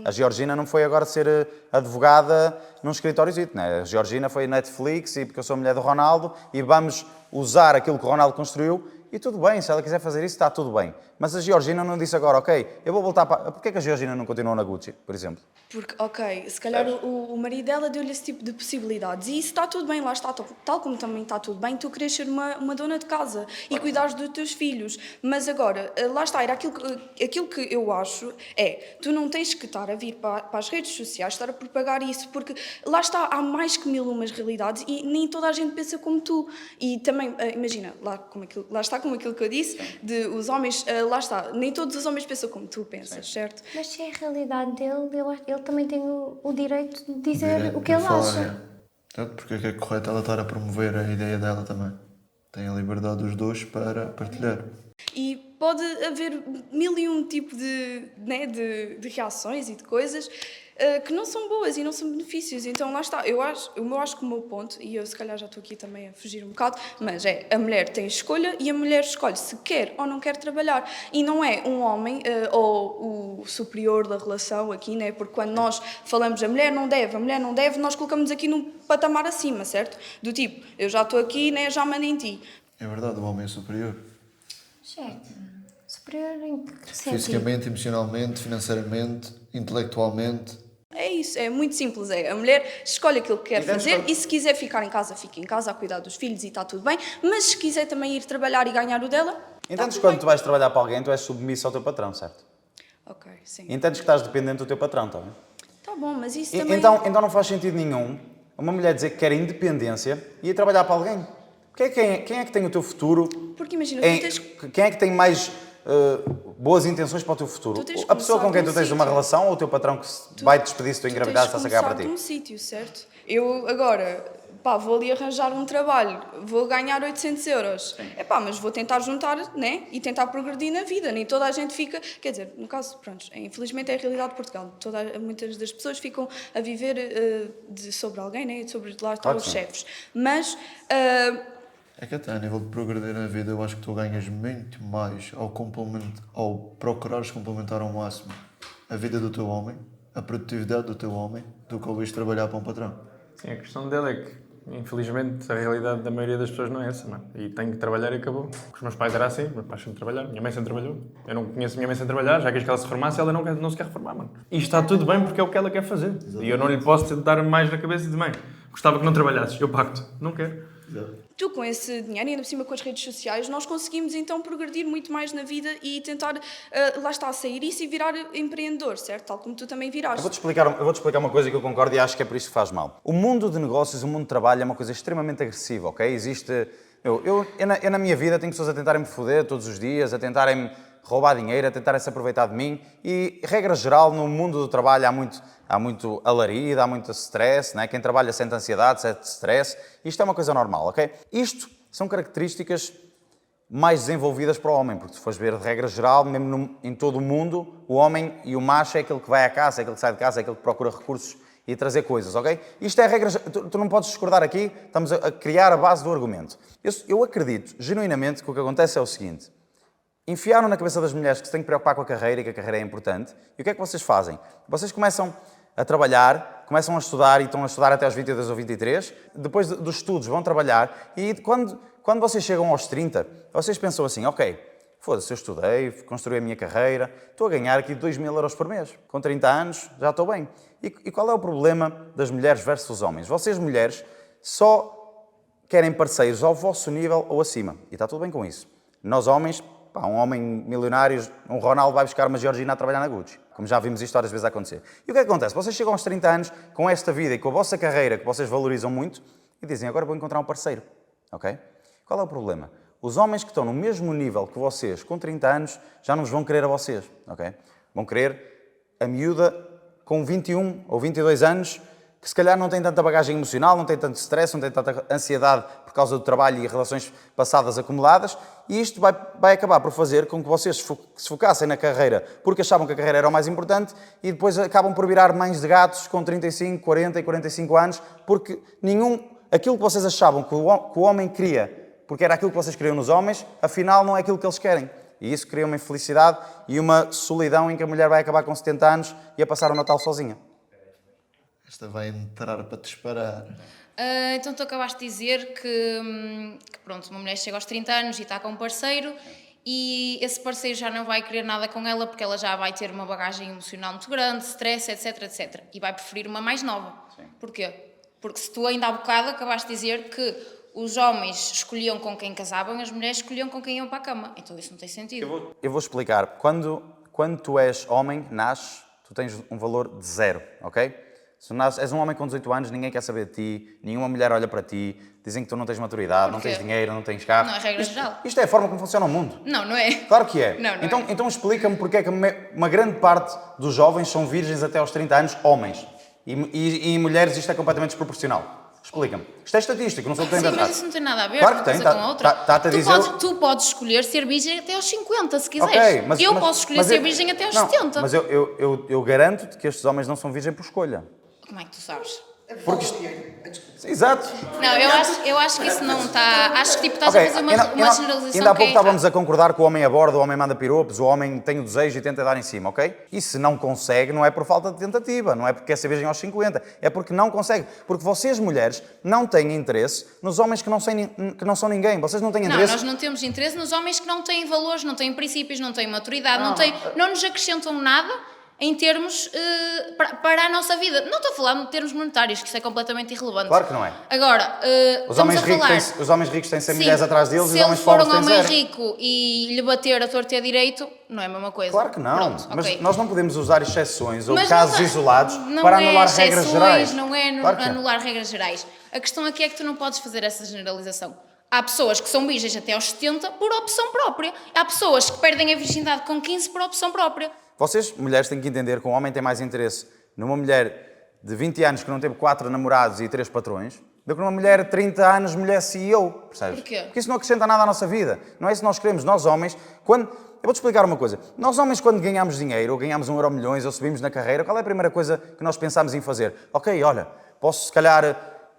A Georgina não foi agora ser advogada num escritóriozito, né? A Georgina foi Netflix e porque eu sou mulher do Ronaldo e vamos usar aquilo que o Ronaldo construiu e tudo bem, se ela quiser fazer isso está tudo bem. Mas a Georgina não disse agora, ok, eu vou voltar para... Porquê é que a Georgina não continuou na Gucci, por exemplo? porque, ok, se calhar o marido dela deu-lhe esse tipo de possibilidades e isso está tudo bem, lá está, tal como também está tudo bem, tu queres ser uma dona de casa e cuidares dos teus filhos, mas agora, lá está, era aquilo que eu acho tu não tens que estar a vir para as redes sociais, estar a propagar isso, porque lá está, há mais que 1001 realidades e nem toda a gente pensa como tu, e também, imagina, lá está, com aquilo que eu disse, de os homens, lá está, nem todos os homens pensam como tu pensas, certo? Mas se é a realidade dele, ele também tem o direito de dizer Direito o que de ele falar, acha. é. Tanto porque é que é correto ela estar a promover a ideia dela também. Tem a liberdade dos dois para partilhar. E pode haver mil e um tipo de reações e de coisas que não são boas e não são benefícios. Então lá está, eu acho que o meu ponto, e eu se calhar já estou aqui também a fugir um bocado, mas a mulher tem escolha e a mulher escolhe se quer ou não quer trabalhar. E não é um homem ou o superior da relação aqui, né? Porque quando nós falamos a mulher não deve, nós colocamos aqui num patamar acima, certo? Do tipo, eu já estou aqui, né? Já mando em ti. É verdade, o homem é superior. Certo. Superior em que sentido? Fisicamente, emocionalmente, financeiramente, intelectualmente. É isso, é muito simples. A mulher escolhe aquilo que quer fazer e se quiser ficar em casa, fica em casa a cuidar dos filhos e está tudo bem. Mas se quiser também ir trabalhar e ganhar o dela, Entendes que quando tu vais trabalhar para alguém, tu és submisso ao teu patrão, certo? ok, sim. Entendes que estás dependente do teu patrão, está bem? Tá bom, mas isso também... Então não faz sentido nenhum uma mulher dizer que quer independência e ir trabalhar para alguém. Quem é que tem o teu futuro? Porque imagina, tu tens... Quem é que tem mais boas intenções para o teu futuro? Tu tens A pessoa com quem começado tu tens num uma sítio. relação ou o teu patrão que vai te despedir se tu engravidares está a cagar para ti? Tu tens começado num sítio, certo? Eu agora, vou ali arranjar um trabalho, vou ganhar 800 euros. Mas vou tentar juntar, né? E tentar progredir na vida. Nem toda a gente fica... Quer dizer, no caso, pronto, infelizmente é a realidade de Portugal. Muitas das pessoas ficam a viver sobre alguém, né? Sobre lá estão Claro os que sim. chefes. Mas... É que até a nível de progredir na vida, eu acho que tu ganhas muito mais ao procurares complementar ao máximo a vida do teu homem, a produtividade do teu homem, do que ao ires trabalhar para um patrão. Sim, a questão dele é que, infelizmente, a realidade da maioria das pessoas não é essa, não é? E tenho que trabalhar e acabou. Com os meus pais era assim, meus pais sempre trabalharam, minha mãe sempre trabalhou. Eu não conheço a minha mãe sem trabalhar, já quis que ela se reformasse, ela não se quer reformar, mano. E está tudo bem porque é o que ela quer fazer. Exatamente. E eu não lhe posso dar mais na cabeça de mãe. Gostava que não trabalhasses, eu pacto. Não quero. Tu, com esse dinheiro e ainda por cima com as redes sociais, nós conseguimos então progredir muito mais na vida e tentar, lá está, sair isso e virar empreendedor, certo? Tal como tu também viraste. Eu vou-te explicar uma coisa que eu concordo e acho que é por isso que faz mal. O mundo de negócios, o mundo de trabalho é uma coisa extremamente agressiva, ok? Existe... Eu na minha vida tenho pessoas a tentarem me foder todos os dias, a tentarem-me roubar dinheiro, a tentarem se aproveitar de mim e, regra geral, no mundo do trabalho há muito alarido, há muito stress, né? Quem trabalha sente ansiedade, sente stress. Isto é uma coisa normal, ok? Isto são características mais desenvolvidas para o homem, porque se fores ver de regra geral, mesmo em todo o mundo, o homem e o macho é aquele que vai à caça, é aquele que sai de casa, é aquele que procura recursos e trazer coisas, ok? Isto é a regra, tu não podes discordar aqui, estamos a criar a base do argumento. Eu acredito, genuinamente, que o que acontece é o seguinte: enfiaram na cabeça das mulheres que se têm que preocupar com a carreira e que a carreira é importante, e o que é que vocês fazem? Vocês começam a trabalhar, começam a estudar e estão a estudar até aos 22 ou 23, depois dos estudos vão trabalhar e quando vocês chegam aos 30, vocês pensam assim, ok, foda-se, eu estudei, construí a minha carreira, estou a ganhar aqui 2.000 euros por mês, com 30 anos já estou bem. E qual é o problema das mulheres versus os homens? Vocês, mulheres, só querem parceiros ao vosso nível ou acima, e está tudo bem com isso. Nós, homens, um homem milionário, um Ronaldo vai buscar uma Georgina a trabalhar na Gucci, como já vimos isto várias vezes acontecer. E o que é que acontece? Vocês chegam aos 30 anos com esta vida e com a vossa carreira, que vocês valorizam muito, e dizem, agora vou encontrar um parceiro, ok? Qual é o problema? Os homens que estão no mesmo nível que vocês, com 30 anos, já não vos vão querer a vocês, ok? Vão querer a miúda com 21 ou 22 anos, que se calhar não tem tanta bagagem emocional, não tem tanto stress, não tem tanta ansiedade por causa do trabalho e relações passadas acumuladas, e isto vai acabar por fazer com que vocês se focassem na carreira porque achavam que a carreira era o mais importante e depois acabam por virar mães de gatos com 35, 40 e 45 anos, porque aquilo que vocês achavam que o homem queria, porque era aquilo que vocês queriam nos homens, afinal não é aquilo que eles querem. E isso cria uma infelicidade e uma solidão em que a mulher vai acabar com 70 anos e a passar o Natal sozinha. Esta vai entrar para te disparar. Então tu acabaste de dizer que pronto, uma mulher chega aos 30 anos e está com um parceiro e esse parceiro já não vai querer nada com ela porque ela já vai ter uma bagagem emocional muito grande, stress, etc, etc. E vai preferir uma mais nova. Sim. Porquê? Porque se tu ainda há bocado acabaste de dizer que os homens escolhiam com quem casavam, as mulheres escolhiam com quem iam para a cama. Então isso não tem sentido. Eu vou explicar. Quando tu és homem, nasces, tu tens um valor de 0, ok? Se és um homem com 18 anos, ninguém quer saber de ti, nenhuma mulher olha para ti, dizem que tu não tens maturidade, não Porquê? tens dinheiro, não tens carro. Não é regra geral. Isto é a forma como funciona o mundo. Não, não é. Claro que é. Não, não então explica-me porque é que uma grande parte dos jovens são virgens até aos 30 anos, homens. E em mulheres isto é completamente desproporcional. Explica-me. Isto é estatístico, não sou Sim, de mas atrás. isso não tem nada a ver Claro uma que tem, coisa com a outra. tá-te a dizer... Tu podes escolher ser virgem até aos 50, se quiseres. Ok, mas... eu posso escolher ser virgem até aos não, 70. Mas eu garanto-te que estes homens não são virgem por escolha. Como é que tu sabes? Porque isto... Exato. Não, eu acho que isso não está... Acho que tipo, estás Ok, a fazer uma generalização ainda há que pouco é estávamos errada. a concordar que o homem aborda, o homem manda piropos, o homem tem o desejo e tenta dar em cima, ok? E se não consegue, não é por falta de tentativa, não é porque quer ser virgem aos 50, é porque não consegue. Porque vocês, mulheres, não têm interesse nos homens que não são ninguém. Vocês não têm Não, interesse... nós não temos interesse nos homens que não têm valores, não têm princípios, não têm maturidade, não nos acrescentam nada em termos para a nossa vida. Não estou a falar de termos monetários, que isso é completamente irrelevante. Claro que não é. Agora, Os homens ricos têm 100 mulheres atrás deles e os homens pobres têm se ele for um zero. homem rico e lhe bater a torto e a direito, não é a mesma coisa. Claro que não, Pronto, mas ok. nós não podemos usar exceções ou Mas casos não- isolados não para é anular regras exceções, gerais. Não é Claro que é. anular regras gerais. A questão aqui é que tu não podes fazer essa generalização. Há pessoas que são virgens até aos 70 por opção própria. Há pessoas que perdem a virgindade com 15 por opção própria. Vocês, mulheres, têm que entender que um homem tem mais interesse numa mulher de 20 anos que não teve 4 namorados e 3 patrões do que numa mulher de 30 anos, mulher CEO, percebes? Porquê? Porque isso não acrescenta nada à nossa vida. Não é isso que nós queremos. Nós, homens, quando... Eu vou-te explicar uma coisa. Nós, homens, quando ganhamos dinheiro, ou ganhamos 1 euro milhões, ou subimos na carreira, qual é a primeira coisa que nós pensamos em fazer? Ok, olha, posso, se calhar,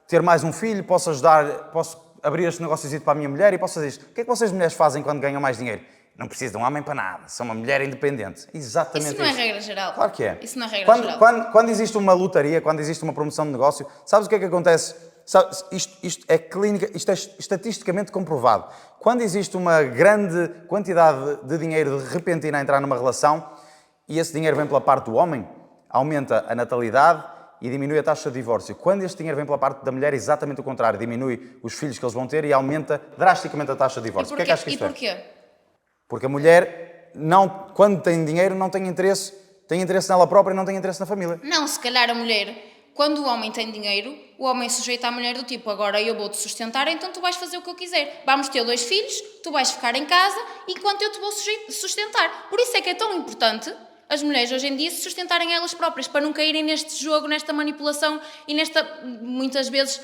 ter mais um filho, posso ajudar, posso abrir este negócio para a minha mulher e posso fazer isto. O que é que vocês, mulheres, fazem quando ganham mais dinheiro? Não preciso de um homem para nada. Sou uma mulher independente. Exatamente Isso não é regra geral. Claro que é. Isso não é regra geral. Quando existe uma lotaria, quando existe uma promoção de negócio, sabes o que é que acontece? Isto é clínica, isto é estatisticamente comprovado. Quando existe uma grande quantidade de dinheiro de repentina a entrar numa relação e esse dinheiro vem pela parte do homem, aumenta a natalidade e diminui a taxa de divórcio. Quando este dinheiro vem pela parte da mulher, exatamente o contrário. Diminui os filhos que eles vão ter e aumenta drasticamente a taxa de divórcio. O que é que achas que isto é? porquê? Porque a mulher, quando tem dinheiro, não tem interesse nela própria e não tem interesse na família. Não, se calhar a mulher, quando o homem tem dinheiro, o homem sujeita a mulher do tipo, agora eu vou-te sustentar, então tu vais fazer o que eu quiser. Vamos ter 2 filhos, tu vais ficar em casa, enquanto eu te vou sustentar. Por isso é que é tão importante as mulheres hoje em dia se sustentarem elas próprias, para não caírem neste jogo, nesta manipulação e nesta, muitas vezes,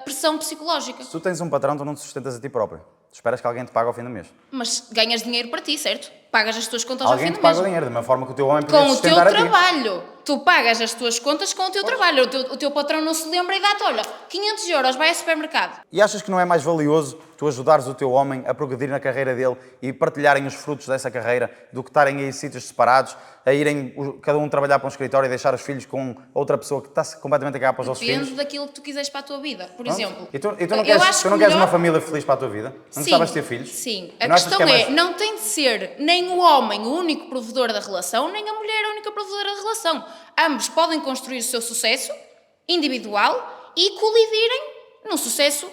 pressão psicológica. Se tu tens um patrão, tu não te sustentas a ti próprio. Tu esperas que alguém te pague ao fim do mês. Mas ganhas dinheiro para ti, certo? Pagas as tuas contas ao Alguém fim te do paga mês. o dinheiro, da mesma forma que o teu homem Com podia o teu sustentar a ti. trabalho. Tu pagas as tuas contas com o teu trabalho. O teu patrão não se lembra e dá-te, olha, 500 euros, vai ao supermercado. E achas que não é mais valioso tu ajudares o teu homem a progredir na carreira dele e partilharem os frutos dessa carreira do que estarem aí em sítios separados, a irem cada um trabalhar para um escritório e deixar os filhos com outra pessoa que está completamente a cagar para os vossos Depende filhos? daquilo que tu quiseres para a tua vida. Por Pronto. exemplo, E tu não eu queres, acho tu não que queres melhor- uma família feliz para a tua vida? Não gostavas de ter filhos? Sim. E A não achas questão que mais- não tem de ser nem o homem o único provedor da relação, nem a mulher a única provedora da relação. Ambos podem construir o seu sucesso individual e colidirem no sucesso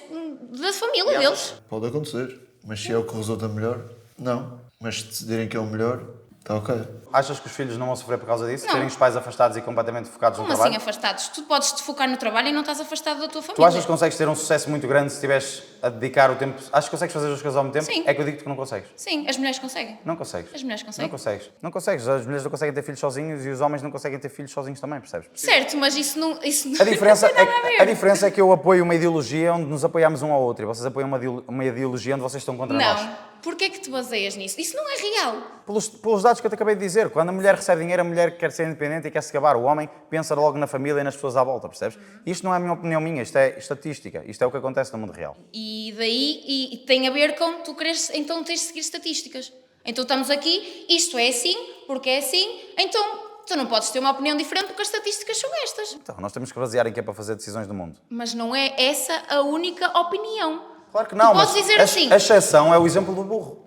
da família deles. Pode acontecer, mas se é o que resulta melhor, não. Mas se decidirem que é o melhor, está ok. Achas que os filhos não vão sofrer por causa disso? Não. Terem os pais afastados e completamente focados no Como trabalho? assim afastados? Tu podes te focar no trabalho e não estás afastado da tua família. Tu achas que consegues ter um sucesso muito grande se estiveres a dedicar o tempo... Achas que consegues fazer as coisas ao mesmo tempo? Sim. É que eu digo-te que não consegues. Sim, as mulheres conseguem. Não consegues. As mulheres conseguem. Não consegues. Não consegues. As mulheres não conseguem ter filhos sozinhos e os homens não conseguem ter filhos sozinhos também, percebes? Certo, mas isso não A diferença, não tem nada a ver. a diferença é que eu apoio uma ideologia onde nos apoiamos um ao outro e vocês apoiam uma ideologia onde vocês estão contra nós. Não. Porquê é que te baseias nisso? Isso não é real. Pelos dados que eu te acabei de dizer, quando a mulher recebe dinheiro, a mulher quer ser independente e quer se acabar. O homem pensa logo na família e nas pessoas à volta, percebes? Isto não é a minha opinião minha, isto é estatística. Isto é o que acontece no mundo real. E daí e tem a ver com tu queres, então tens de seguir estatísticas. Então estamos aqui, isto é assim, porque é assim, então tu não podes ter uma opinião diferente porque as estatísticas são estas. Então, nós temos que basear em que é para fazer decisões do mundo. Mas não é essa a única opinião. Claro que não, Tu podes mas dizer assim. a exceção é o exemplo do burro.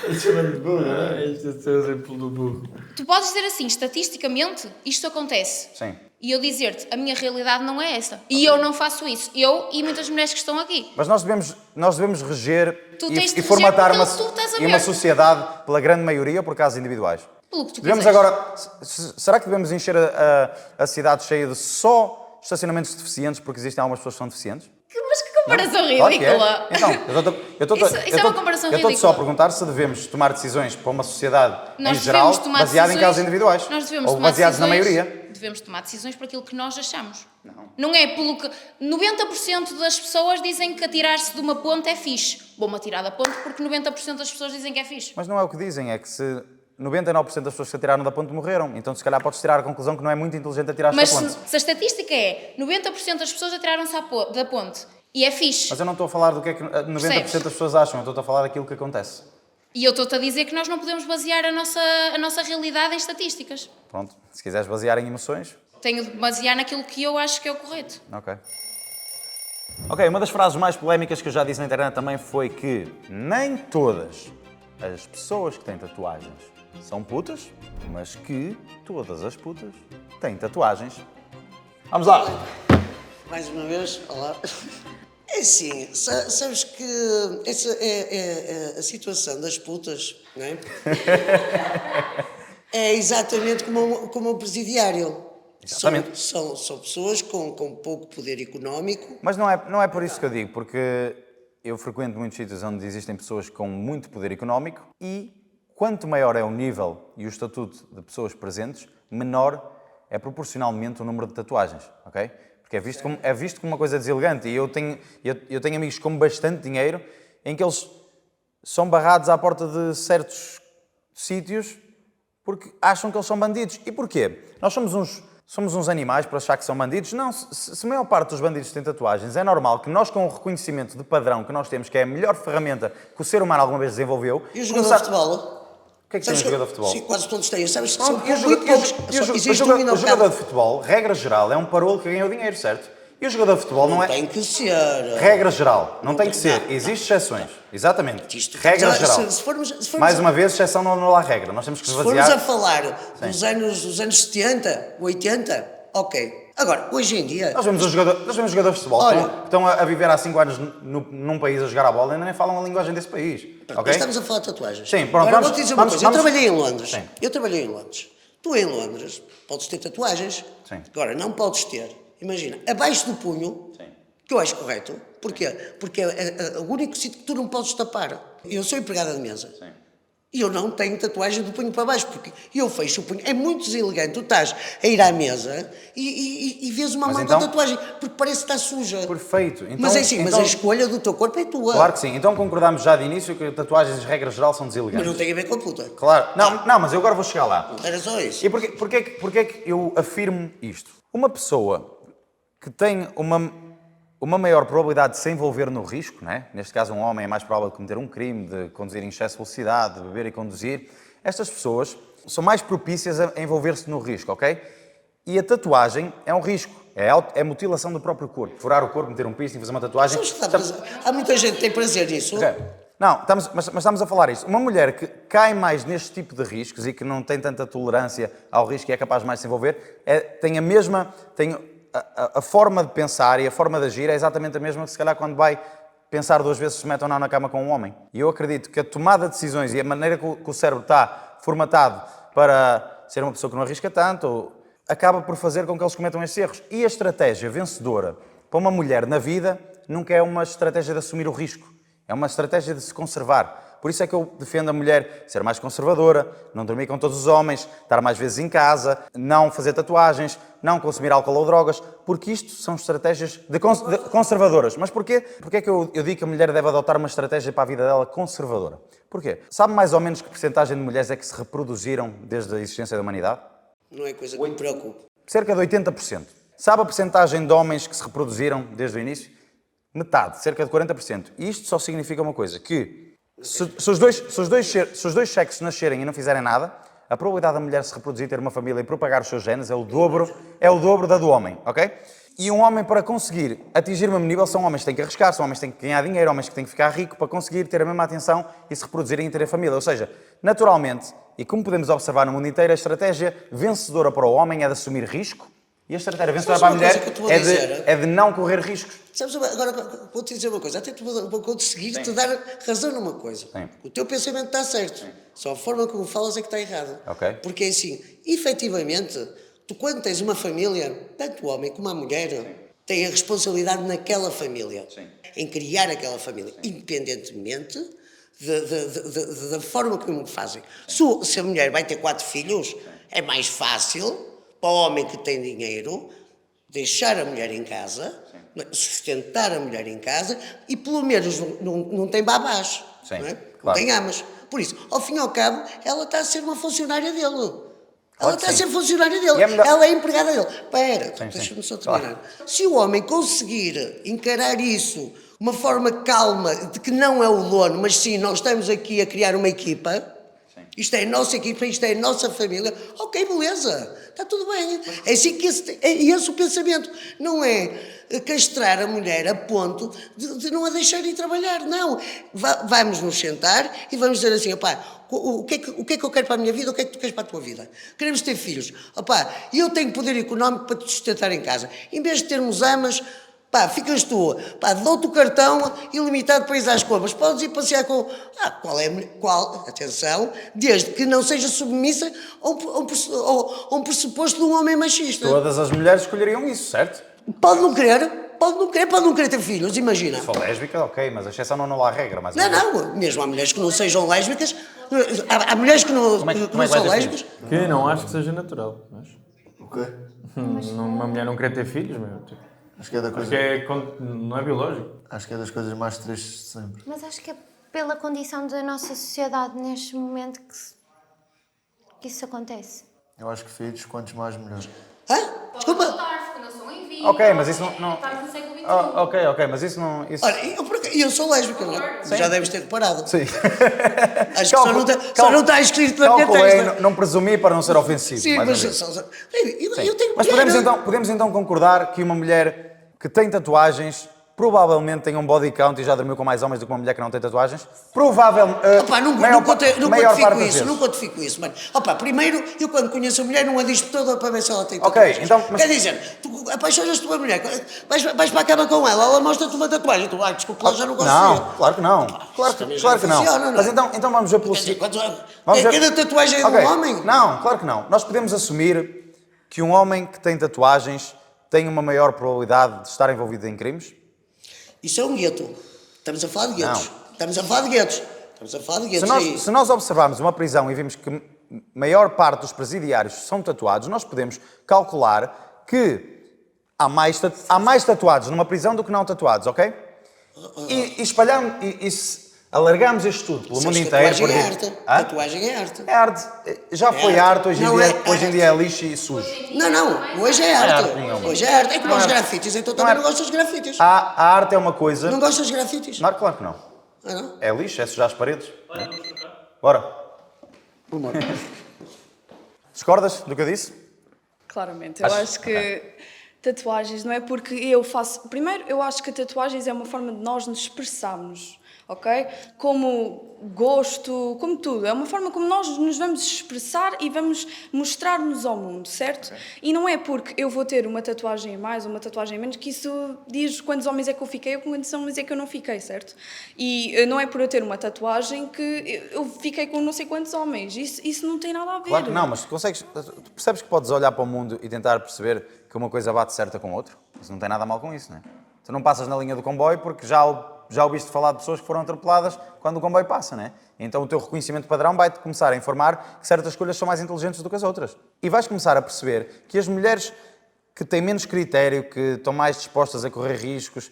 Este é o exemplo do burro. Tu podes dizer assim, estatisticamente, isto acontece. Sim. E eu dizer-te, a minha realidade não é essa. E eu não faço isso. Eu e muitas mulheres que estão aqui. Mas nós devemos reger Tu tens de e reger formatar porque tu estás a uma ver. sociedade pela grande maioria ou por casos individuais. Pelo que tu Devemos quiseres. agora... Será que devemos encher a cidade cheia de só estacionamentos deficientes porque existem algumas pessoas que são deficientes? Mas que comparação Claro que é. ridícula! Então, Isso é uma comparação eu estou-te só a ridícula. perguntar se devemos tomar decisões para uma sociedade Nós em geral devemos tomar baseada em decisões- casos individuais. Nós devemos ou tomar baseados na decisões- maioria. Devemos tomar decisões por aquilo que nós achamos. Não é pelo que... 90% das pessoas dizem que atirar-se de uma ponte é fixe. Vou-me atirar da ponte porque 90% das pessoas dizem que é fixe. Mas não é o que dizem, é que se 99% das pessoas que se atiraram da ponte morreram, então se calhar podes tirar a conclusão que não é muito inteligente atirar-se Mas da ponte. se a estatística é 90% das pessoas atiraram-se da ponte e é fixe, Mas eu não estou a falar do que é que 90% Percebes? das pessoas acham, eu estou a falar daquilo que acontece. e eu estou-te a dizer que nós não podemos basear a nossa realidade em estatísticas. Pronto, se quiseres basear em emoções, Tenho de basear naquilo que eu acho que é o correto. ok. Ok, uma das frases mais polémicas que eu já disse na internet também foi que nem todas as pessoas que têm tatuagens são putas, mas que todas as putas têm tatuagens. Vamos lá! Mais uma vez, olá. É assim, sabes que essa é a situação das putas, não é? É exatamente como o presidiário. Exatamente. São pessoas com pouco poder económico. Mas não é por isso que eu digo, porque eu frequento muitos sítios onde existem pessoas com muito poder económico e quanto maior é o nível e o estatuto de pessoas presentes, menor é proporcionalmente o número de tatuagens, ok? Porque é visto como uma coisa deselegante e eu tenho amigos com bastante dinheiro em que eles são barrados à porta de certos sítios porque acham que eles são bandidos. E porquê? Nós somos uns animais para achar que são bandidos? Não, se a maior parte dos bandidos têm tatuagens, é normal que nós, com o reconhecimento de padrão que nós temos, que é a melhor ferramenta que o ser humano alguma vez desenvolveu... E o jogador de futebol? O que é que tem um jogador de futebol? Sim, quase todos têm. Sabes que Pronto, são e o muito poucos. Existe um o jogador de futebol, regra geral, é um parolo que ganhou dinheiro, certo? E o jogador de futebol não é... Tem que ser. Regra geral, não tem que ser. Existem exceções. Exatamente. Isto- Regra se- geral. se formos- Mais uma vez, exceção não anula a regra. Nós temos que Se esvaziar... formos a falar dos anos 70, 80, ok. Agora, hoje em dia... Nós vemos jogadores de futebol Olha. que estão a viver há 5 anos num país a jogar a bola e ainda nem falam a linguagem desse país. Nós Ok? estamos a falar de tatuagens. Sim, pronto, Agora vamos- vou-te dizer uma vamos- coisa. Eu vamos- trabalhei em Londres. Sim. Eu trabalhei em Londres. Tu em Londres podes ter tatuagens. Sim. Agora, não podes ter, imagina, abaixo do punho, que eu acho correto. Porquê? Porque é o único sítio que tu não podes tapar. Eu sou empregada de mesa. E eu não tenho tatuagem do punho para baixo, porque eu fecho o punho. É muito deselegante. Tu estás a ir à mesa e vês uma Mas mão então- com tatuagem, porque parece que está suja. Perfeito. Então- Mas é assim, mas então- a escolha do teu corpo é tua. Claro que sim. Então concordamos já de início que tatuagens, de regra geral, são Mas deselegantes. não tem a ver com a puta. Claro. Não, mas eu agora vou chegar lá. Era só isso. E porquê é que eu afirmo isto? Uma pessoa que tem uma maior probabilidade de se envolver no risco, né? Neste caso um homem é mais provável de cometer um crime, de conduzir em excesso de velocidade, de beber e conduzir, estas pessoas são mais propícias a envolver-se no risco, ok? E a tatuagem é um risco, é mutilação do próprio corpo. Furar o corpo, meter um piercing, fazer uma tatuagem... Sabes que há muita gente que tem prazer nisso. Ok. Não, mas estamos a falar isto. Uma mulher que cai mais neste tipo de riscos e que não tem tanta tolerância ao risco e é capaz mais de se envolver, tem a mesma... A forma de pensar e a forma de agir é exatamente a mesma que se calhar quando vai pensar 2 vezes se mete ou não na cama com um homem. E eu acredito que a tomada de decisões e a maneira que o cérebro está formatado para ser uma pessoa que não arrisca tanto, acaba por fazer com que eles cometam estes erros. E a estratégia vencedora para uma mulher na vida nunca é uma estratégia de assumir o risco. É uma estratégia de se conservar. Por isso é que eu defendo a mulher ser mais conservadora, não dormir com todos os homens, estar mais vezes em casa, não fazer tatuagens, não consumir álcool ou drogas, porque isto são estratégias conservadoras. Mas porquê? Porquê é que eu digo que a mulher deve adotar uma estratégia para a vida dela conservadora? Porquê? Sabe mais ou menos que percentagem de mulheres é que se reproduziram desde a existência da humanidade? Não é coisa que me preocupa. Cerca de 80%. Sabe a percentagem de homens que se reproduziram desde o início? Metade, cerca de 40%. E isto só significa uma coisa, que se os dois sexos nascerem e não fizerem nada, a probabilidade da mulher se reproduzir, ter uma família e propagar os seus genes é o dobro da do homem, ok? E um homem, para conseguir atingir o mesmo nível, são homens que têm que arriscar, são homens que têm que ganhar dinheiro, homens que têm que ficar rico para conseguir ter a mesma atenção e se reproduzirem e terem família. Ou seja, naturalmente, e como podemos observar no mundo inteiro, a estratégia vencedora para o homem é de assumir risco, E a estratégia vencedora Sabes para a uma mulher coisa que eu te vou dizer? é de não correr riscos. Sabes, agora vou-te dizer uma coisa, até te vou conseguir te dar razão numa coisa. Sim. O teu pensamento está certo, só a forma como falas é que está errado. Ok. Porque é assim, efetivamente, tu quando tens uma família, tanto o homem como a mulher, têm a responsabilidade naquela família, em criar aquela família, independentemente da forma como fazem. Se a mulher vai ter 4 filhos, é mais fácil para o homem que tem dinheiro deixar a mulher em casa, sustentar a mulher em casa e pelo menos não tem babás, Sim, não é? claro. Não tem amas. Por isso, ao fim e ao cabo, ela está a ser uma funcionária dele. Ela está a ser funcionária dele. E é melhor- Ela é empregada dele. Espera, Sim, deixa-me só claro. terminar. Se o homem conseguir encarar isso de uma forma calma, de que não é o dono, mas sim, nós estamos aqui a criar uma equipa, isto é a nossa equipa, isto é a nossa família, ok, beleza, está tudo bem. É assim que é esse o pensamento. Não é castrar a mulher a ponto de não a deixar ir trabalhar. Não. Vamos nos sentar e vamos dizer assim, opá, o que é que eu quero para a minha vida, o que é que tu queres para a tua vida? Queremos ter filhos. Opá, eu tenho poder económico para te sustentar em casa. Em vez de termos amas, pá, ficas tu, pá, dou-te o cartão ilimitado para ir às compras. Podes ir passear com... Qual? Atenção, desde que não seja submissa a um pressuposto de um homem machista. Todas as mulheres escolheriam isso, certo? Pode não querer ter filhos, imagina. Se for lésbica, ok, mas a exceção não há regra. Mas Não, mesmo há mulheres que não sejam lésbicas, há mulheres que não, Como é que que não vai são ter lésbicas. Que não acho que seja natural. Mas, O quê? uma mulher não querer ter filhos, meu. Tipo, Acho que é da acho coisa... que não é biológico. Acho que é das coisas mais tristes de sempre. Mas acho que é pela condição da nossa sociedade neste momento que isso acontece. Eu acho que filhos, quantos mais melhor. Hã? Desculpa. fecundação em vida. Ok, mas isso não- Estamos no século XXI. Ok, mas isso não... Isso... Olha, eu sou lésbica, não é? Já deves ter reparado. Sim. Acho que só não está escrito na minha Calculei, testa. não presumi para não ser ofensivo. Sim, mais mas uma vez. eu tenho Mas mulher. podemos então concordar que uma mulher que tem tatuagens provavelmente tem um body count e já dormiu com mais homens do que uma mulher que não tem tatuagens? Provavelmente. Opa, não quantifico isso, mano. Opa, primeiro, eu quando conheço a mulher não a dispo toda para ver se ela tem tatuagens. então, mas- Quer dizer, tu apaixonas-te por uma mulher, vais para a cama com ela mostra-te uma tatuagem, tu, desculpa, lá já não gosto de Não, ver. claro que não. Claro também que já não. funciona, não é? Mas então vamos ver pelo Quer dizer, seguinte. cada tatuagem é de Ok. um homem? Não, claro que não. Nós podemos assumir que um homem que tem tatuagens tem uma maior probabilidade de estar envolvido em crimes? Isso é um gueto. Estamos a falar de guetos. Não. Estamos a falar de guetos. Estamos a falar de guetos. Se nós observarmos uma prisão e vimos que a maior parte dos presidiários são tatuados, nós podemos calcular que há mais tatuados numa prisão do que não tatuados, ok? E espalhamos, se alargamos este estudo pelo mundo inteiro... Tatuagem é por- arte. Hã? Tatuagem é arte. É arte. Já foi arte. arte, hoje Não em é dia é lixo e sujo. Não, hoje é arte. arte nenhuma. Hoje é arte. É como os grafites, então também é- não gosto dos grafites. A arte é uma coisa... Não gosto dos grafites. Não, claro que não. Ah, não? É lixo, é sujar as paredes. Bora. Discordas do que eu disse? Claramente, eu acho que tatuagens não é porque eu faço. Primeiro, eu acho que tatuagens é uma forma de nós nos expressarmos, ok? Como gosto, como tudo. É uma forma como nós nos vamos expressar e vamos mostrar-nos ao mundo, certo? E não é porque eu vou ter uma tatuagem a mais ou uma tatuagem a menos que isso diz quantos homens é que eu fiquei ou quantos homens é que eu não fiquei, certo? E não é por eu ter uma tatuagem que eu fiquei com não sei quantos homens. Isso não tem nada a ver. Claro que não, mas tu percebes que podes olhar para o mundo e tentar perceber que uma coisa bate certa com outra? Isso não tem nada mal com isso, não é? Tu não passas na linha do comboio porque já ouviste falar de pessoas que foram atropeladas quando o comboio passa, não é? Então o teu reconhecimento padrão vai-te começar a informar que certas escolhas são mais inteligentes do que as outras. E vais começar a perceber que as mulheres que têm menos critério, que estão mais dispostas a correr riscos,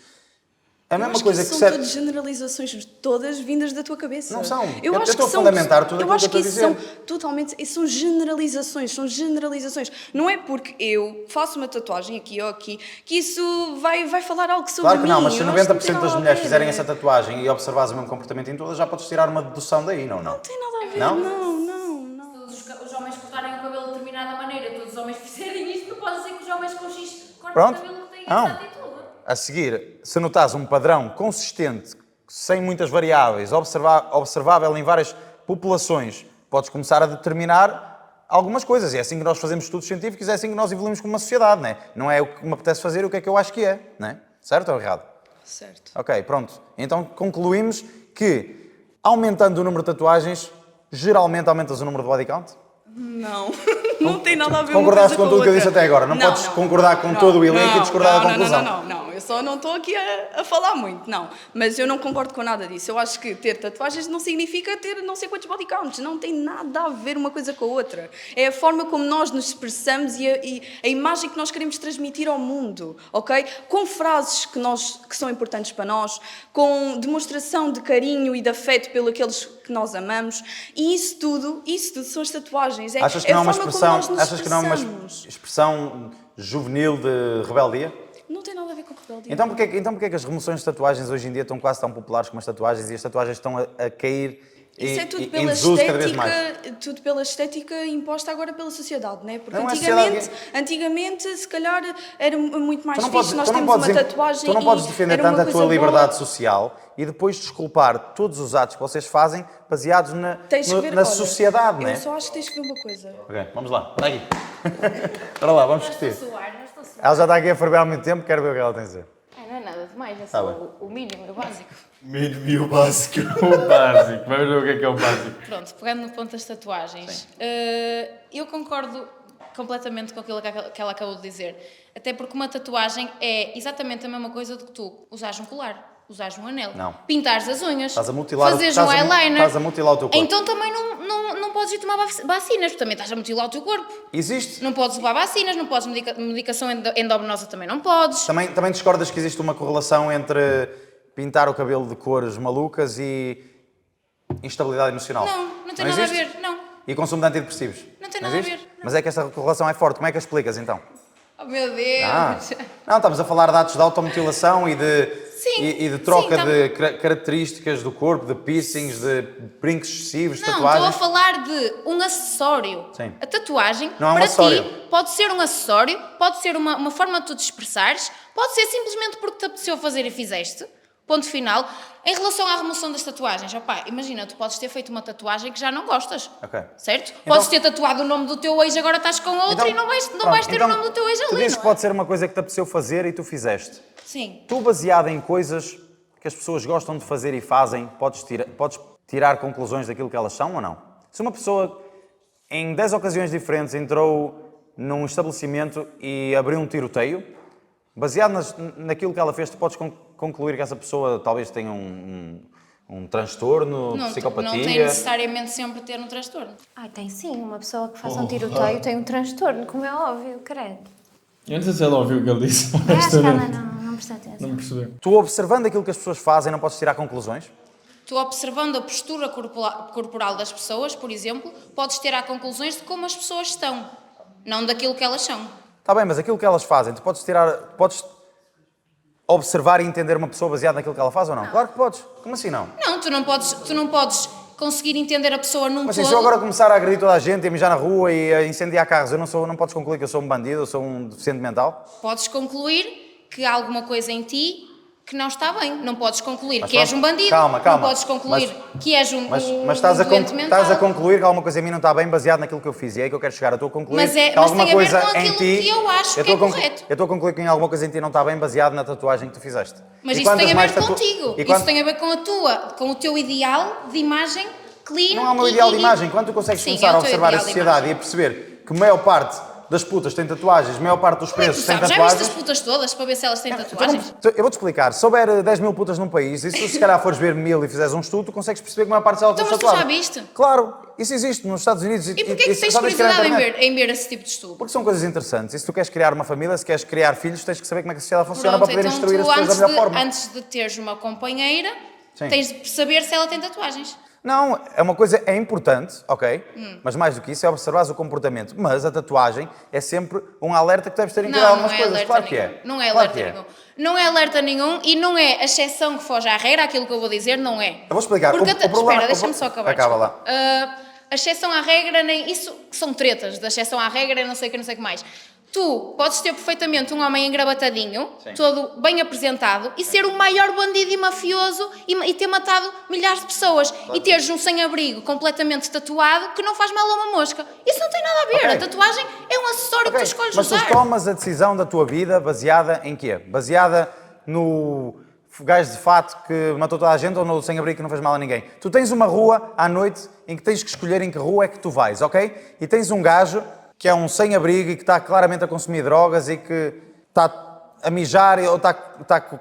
a mesma coisa que são certo... todas generalizações, todas vindas da tua cabeça. Não são. Eu Eu acho estou que a fundamentar tudo eu aquilo acho que eu que estou a isso são totalmente, isso são generalizações. Não é porque eu faço uma tatuagem aqui ou aqui que isso vai falar algo sobre Claro que mim. não, mas se Eu acho que não 90% tem nada das a mulheres ver. fizerem essa tatuagem e observares o mesmo comportamento em todas, já podes tirar uma dedução daí, não? Não tem nada a ver, Não? não. Todos os homens cortarem o cabelo de determinada maneira, todos os homens fizerem isto, não pode dizer que os homens com X cortam Pronto. o cabelo que têm Não. essa atitude. A seguir, se notares um padrão consistente, sem muitas variáveis, observável em várias populações, podes começar a determinar algumas coisas. E é assim que nós fazemos estudos científicos, é assim que nós evoluímos como uma sociedade, né? Não é o que me apetece fazer, o que é que eu acho que é, né? Certo ou errado? Certo. Ok, pronto. Então concluímos que aumentando o número de tatuagens, geralmente aumentas o número de body count? Não, não tem nada a ver uma Concordaste coisa com com a tudo que eu outra. disse até agora. Não podes concordar com todo o elenco e discordar da conclusão. Não. Eu só não estou aqui a falar muito, não. Mas eu não concordo com nada disso. Eu acho que ter tatuagens não significa ter não sei quantos body counts. Não tem nada a ver uma coisa com a outra. É a forma como nós nos expressamos e a imagem que nós queremos transmitir ao mundo, ok? Com frases que são importantes para nós, com demonstração de carinho e de afeto pelos aqueles que nós amamos. E isso tudo são as tatuagens. Achas que é não é a uma forma expressão, como nós nos achas que não é uma expressamos. expressão juvenil de rebeldia? Não tem nada a ver com rebeldia. Então porquê que as remoções de tatuagens hoje em dia estão quase tão populares como as tatuagens e as tatuagens estão a cair Isso é tudo em pela desuso cada vez mais? estética, tudo pela estética imposta agora pela sociedade, não é? Porque Não é sociedade. antigamente, se calhar, era muito mais Tu não fixe, podes- nós tu não temos podes uma im- tatuagem Tu não podes e defender era uma tanto a tua coisa liberdade boa. social e depois desculpar todos os atos que vocês fazem baseados Tens que ver, na olha, sociedade, não é? Eu só acho que tens que ver uma coisa. Ok, vamos lá, está aqui. Para lá, vamos discutir. Ela já está aqui a ferver há muito tempo, quero ver o que ela tem a dizer. Não é nada demais, é Tá só bem. o mínimo, o básico. Mínimo e o básico. O básico. Vamos ver o que é o básico. Pronto, pegando no ponto das tatuagens, eu concordo completamente com aquilo que ela acabou de dizer. Até porque uma tatuagem é exatamente a mesma coisa do que tu usares um colar, usares um anel, Não. pintares as unhas, Estás a mutilar o- fazeres estás um a- eyeliner. estás a mutilar o teu corpo. Então também não podes ir tomar vacinas, porque também estás a mutilar o teu corpo. Existe? Não podes levar vacinas, não podes medicação endovenosa também não podes. Também discordas que existe uma correlação entre pintar o cabelo de cores malucas e instabilidade emocional? Não tem nada a existe? ver, não. E consumo de antidepressivos? Não tem nada a existe? ver, não. Mas é que esta correlação é forte. Como é que a explicas então? Oh meu Deus! Não, estamos a falar de atos de automutilação e de, Sim, e de troca sim, de características do corpo, de piercings, de brincos excessivos, de Não, tatuagens. estou a falar de um acessório. Sim. A tatuagem, Não é um para acessório. ti, pode ser um acessório, pode ser uma forma de tu te expressares, pode ser simplesmente porque te apeteceu fazer e fizeste. Ponto final. Em relação à remoção das tatuagens, opá, imagina, tu podes ter feito uma tatuagem que já não gostas. Ok. Certo? Então- Podes ter tatuado o nome do teu ex, agora estás com outro e não vais ter então, o nome do teu ex tu ali. dizes não que é? pode ser uma coisa que te apeteceu fazer e tu fizeste. Sim. Tu, baseado em coisas que as pessoas gostam de fazer e fazem, podes tirar conclusões daquilo que elas são ou não? Se uma pessoa, em 10 ocasiões diferentes, entrou num estabelecimento e abriu um tiroteio, baseado naquilo que ela fez, tu podes concluir que essa pessoa talvez tenha um transtorno, Não psicopatia. tem necessariamente sempre ter um transtorno. Ai, tem sim, uma pessoa que faça um tiroteio tem um transtorno, como é óbvio, credo. Eu não sei se ela ouviu o que ele disse. Eu acho que ela honestamente. não presta atenção. Não percebeu. Tu, observando aquilo que as pessoas fazem, não podes tirar conclusões? Tu observando a postura corporal das pessoas, por exemplo, podes tirar conclusões de como as pessoas estão, não daquilo que elas são. Está bem, mas aquilo que elas fazem, tu podes observar e entender uma pessoa baseada naquilo que ela faz ou não? Claro que podes. Como assim não? Não, tu não podes conseguir entender a pessoa num Mas todo. se eu agora começar a agredir toda a gente, a mijar na rua e a incendiar carros, não podes concluir que eu sou um bandido, eu sou um deficiente mental? Podes concluir que há alguma coisa em ti que não está bem. Não podes concluir Mas que és pronto, um bandido. calma. Não podes concluir que és um Mas um estás a doente mental. concluir que alguma coisa em mim não está bem baseado naquilo que eu fiz. E é aí que eu quero chegar. Eu estou a concluir Mas que alguma tem a ver coisa com em aquilo ti... que eu acho que é estou a correto. Eu estou a concluir que em alguma coisa em ti não está bem baseado na tatuagem que tu fizeste. Mas E isso quantas tem a mais ver contigo. E Isso tem a ver com o teu ideal de imagem clean. Não é o meu ideal de imagem. Quando tu consegues Sim, começar é a o teu observar a ideal de sociedade imagem. e a perceber que a maior parte das putas tem tatuagens, a maior parte dos Como é que presos tu têm sabes? Já viste tatuagens... as putas todas para ver se elas têm Tu tatuagens? não- eu vou-te explicar. Se houver 10 mil putas num país, e se tu se calhar fores ver 1000 e fizeres um estudo, tu consegues perceber que a maior parte delas Então, estão mas tu já tatuadas. viste? Claro, isso existe nos Estados Unidos. E porquê que tens só tens que ir à curiosidade internet. em ver esse tipo de estudo? Porque são coisas interessantes. E se tu queres criar uma família, se queres criar filhos, tens que saber como é que a sociedade funciona Pronto, para poder então instruir as tu pessoas da melhor forma. antes de teres uma companheira, Sim. tens de saber se ela tem tatuagens. Não, é uma coisa, é importante, ok? Mas mais do que isso é observar o comportamento. Mas a tatuagem é sempre um alerta que deves ter em cuidado Não, algumas não é coisas. alerta Claro que nenhum. é. Não é Claro alerta que é. nenhum. Não é alerta nenhum e não é a exceção que foge à regra, aquilo que eu vou dizer, não é. Eu vou explicar. Porque O problema- espera, deixa-me só acabar. Acaba desculpa. lá. A exceção à regra, nem isso são tretas, da exceção à regra, não sei o que mais. Tu podes ter perfeitamente um homem engravatadinho, Sim. todo bem apresentado, e ser o maior bandido e mafioso e ter matado milhares de pessoas. E teres um sem-abrigo completamente tatuado que não faz mal a uma mosca. Isso não tem nada a ver. Ok. A tatuagem é um acessório que tu escolhes Mas tu usar. tomas a decisão da tua vida baseada em quê? Baseada no gajo de fato que matou toda a gente ou no sem-abrigo que não fez mal a ninguém? Tu tens uma rua à noite em que tens que escolher em que rua é que tu vais, ok? E tens um gajo que é um sem-abrigo e que está claramente a consumir drogas e que está a mijar ou está com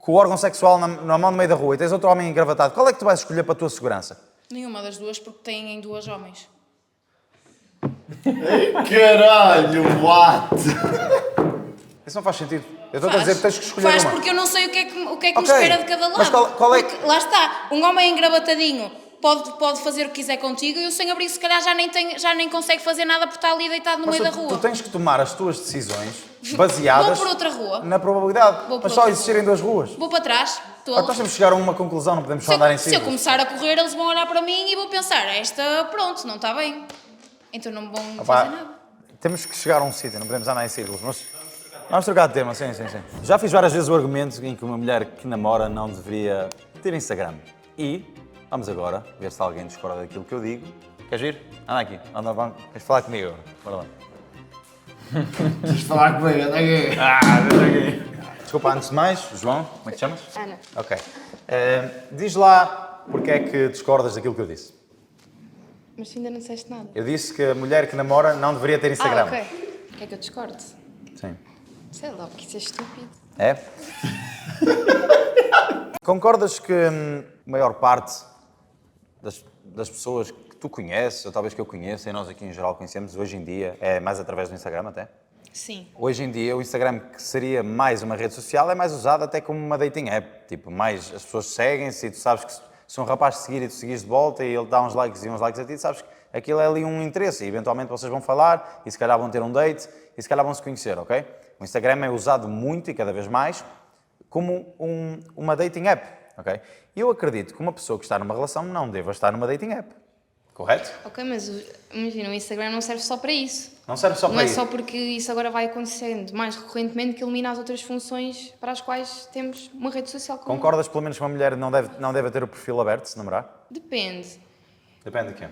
o órgão sexual na mão no meio da rua e tens outro homem engravatado. Qual é que tu vais escolher para a tua segurança? Nenhuma das duas, porque têm em duas homens. Caralho, what? Isso não faz sentido. Eu estou a dizer que tens que escolher Faz uma. porque eu não sei o que é que me Ok. espera de cada lado. Mas qual é que- Porque, lá está, um homem engravatadinho pode fazer o que quiser contigo e o sem-abrigo se calhar já nem consegue fazer nada porque está ali deitado no Mas meio tu, da rua. tu tens que tomar as tuas decisões baseadas Vou por outra rua. na probabilidade. Vou por Mas só outra existirem duas ruas. Vou para trás, Nós temos que chegar a uma conclusão, não podemos só andar em se eu círculos. começar a correr, eles vão olhar para mim e vou pensar, esta, pronto, não está bem. Então não vão Opá, fazer nada. temos que chegar a um sítio, não podemos andar em círculos. Mas vamos trocar de tema, sim. Já fiz várias vezes o argumento em que uma mulher que namora não deveria ter Instagram. E vamos agora ver se alguém discorda daquilo que eu digo. Queres vir? Anda aqui, queres falar comigo agora? Bora lá. Tens de falar comigo, anda aqui. Desculpa, antes de mais, João, como é que te chamas? Ana. Ok. Diz lá porque é que discordas daquilo que eu disse. Mas tu ainda não disseste nada. Eu disse que a mulher que namora não deveria ter Instagram. ok. O que é que eu discordo? Sim. Sei lá, porque isso é estúpido. É? Concordas que a maior parte das pessoas que tu conheces, ou talvez que eu conheça, e nós aqui em geral conhecemos, hoje em dia, é mais através do Instagram até? Sim. Hoje em dia, o Instagram, que seria mais uma rede social, é mais usado até como uma dating app. Tipo, mais as pessoas seguem-se e tu sabes que se um rapaz te seguir e tu seguires de volta e ele dá uns likes e uns likes a ti, sabes que aquilo é ali um interesse e eventualmente vocês vão falar e se calhar vão ter um date e se calhar vão se conhecer, ok? O Instagram é usado muito e cada vez mais como uma dating app, ok? E eu acredito que uma pessoa que está numa relação não deva estar numa dating app, correto? Ok, mas imagina, o Instagram não serve só para isso. Não serve só Não para é isso. só porque isso agora vai acontecendo mais recorrentemente que elimina as outras funções para as quais temos uma rede social comum. Concordas pelo menos que uma mulher não deve ter o perfil aberto se namorar? Depende. Depende de quê?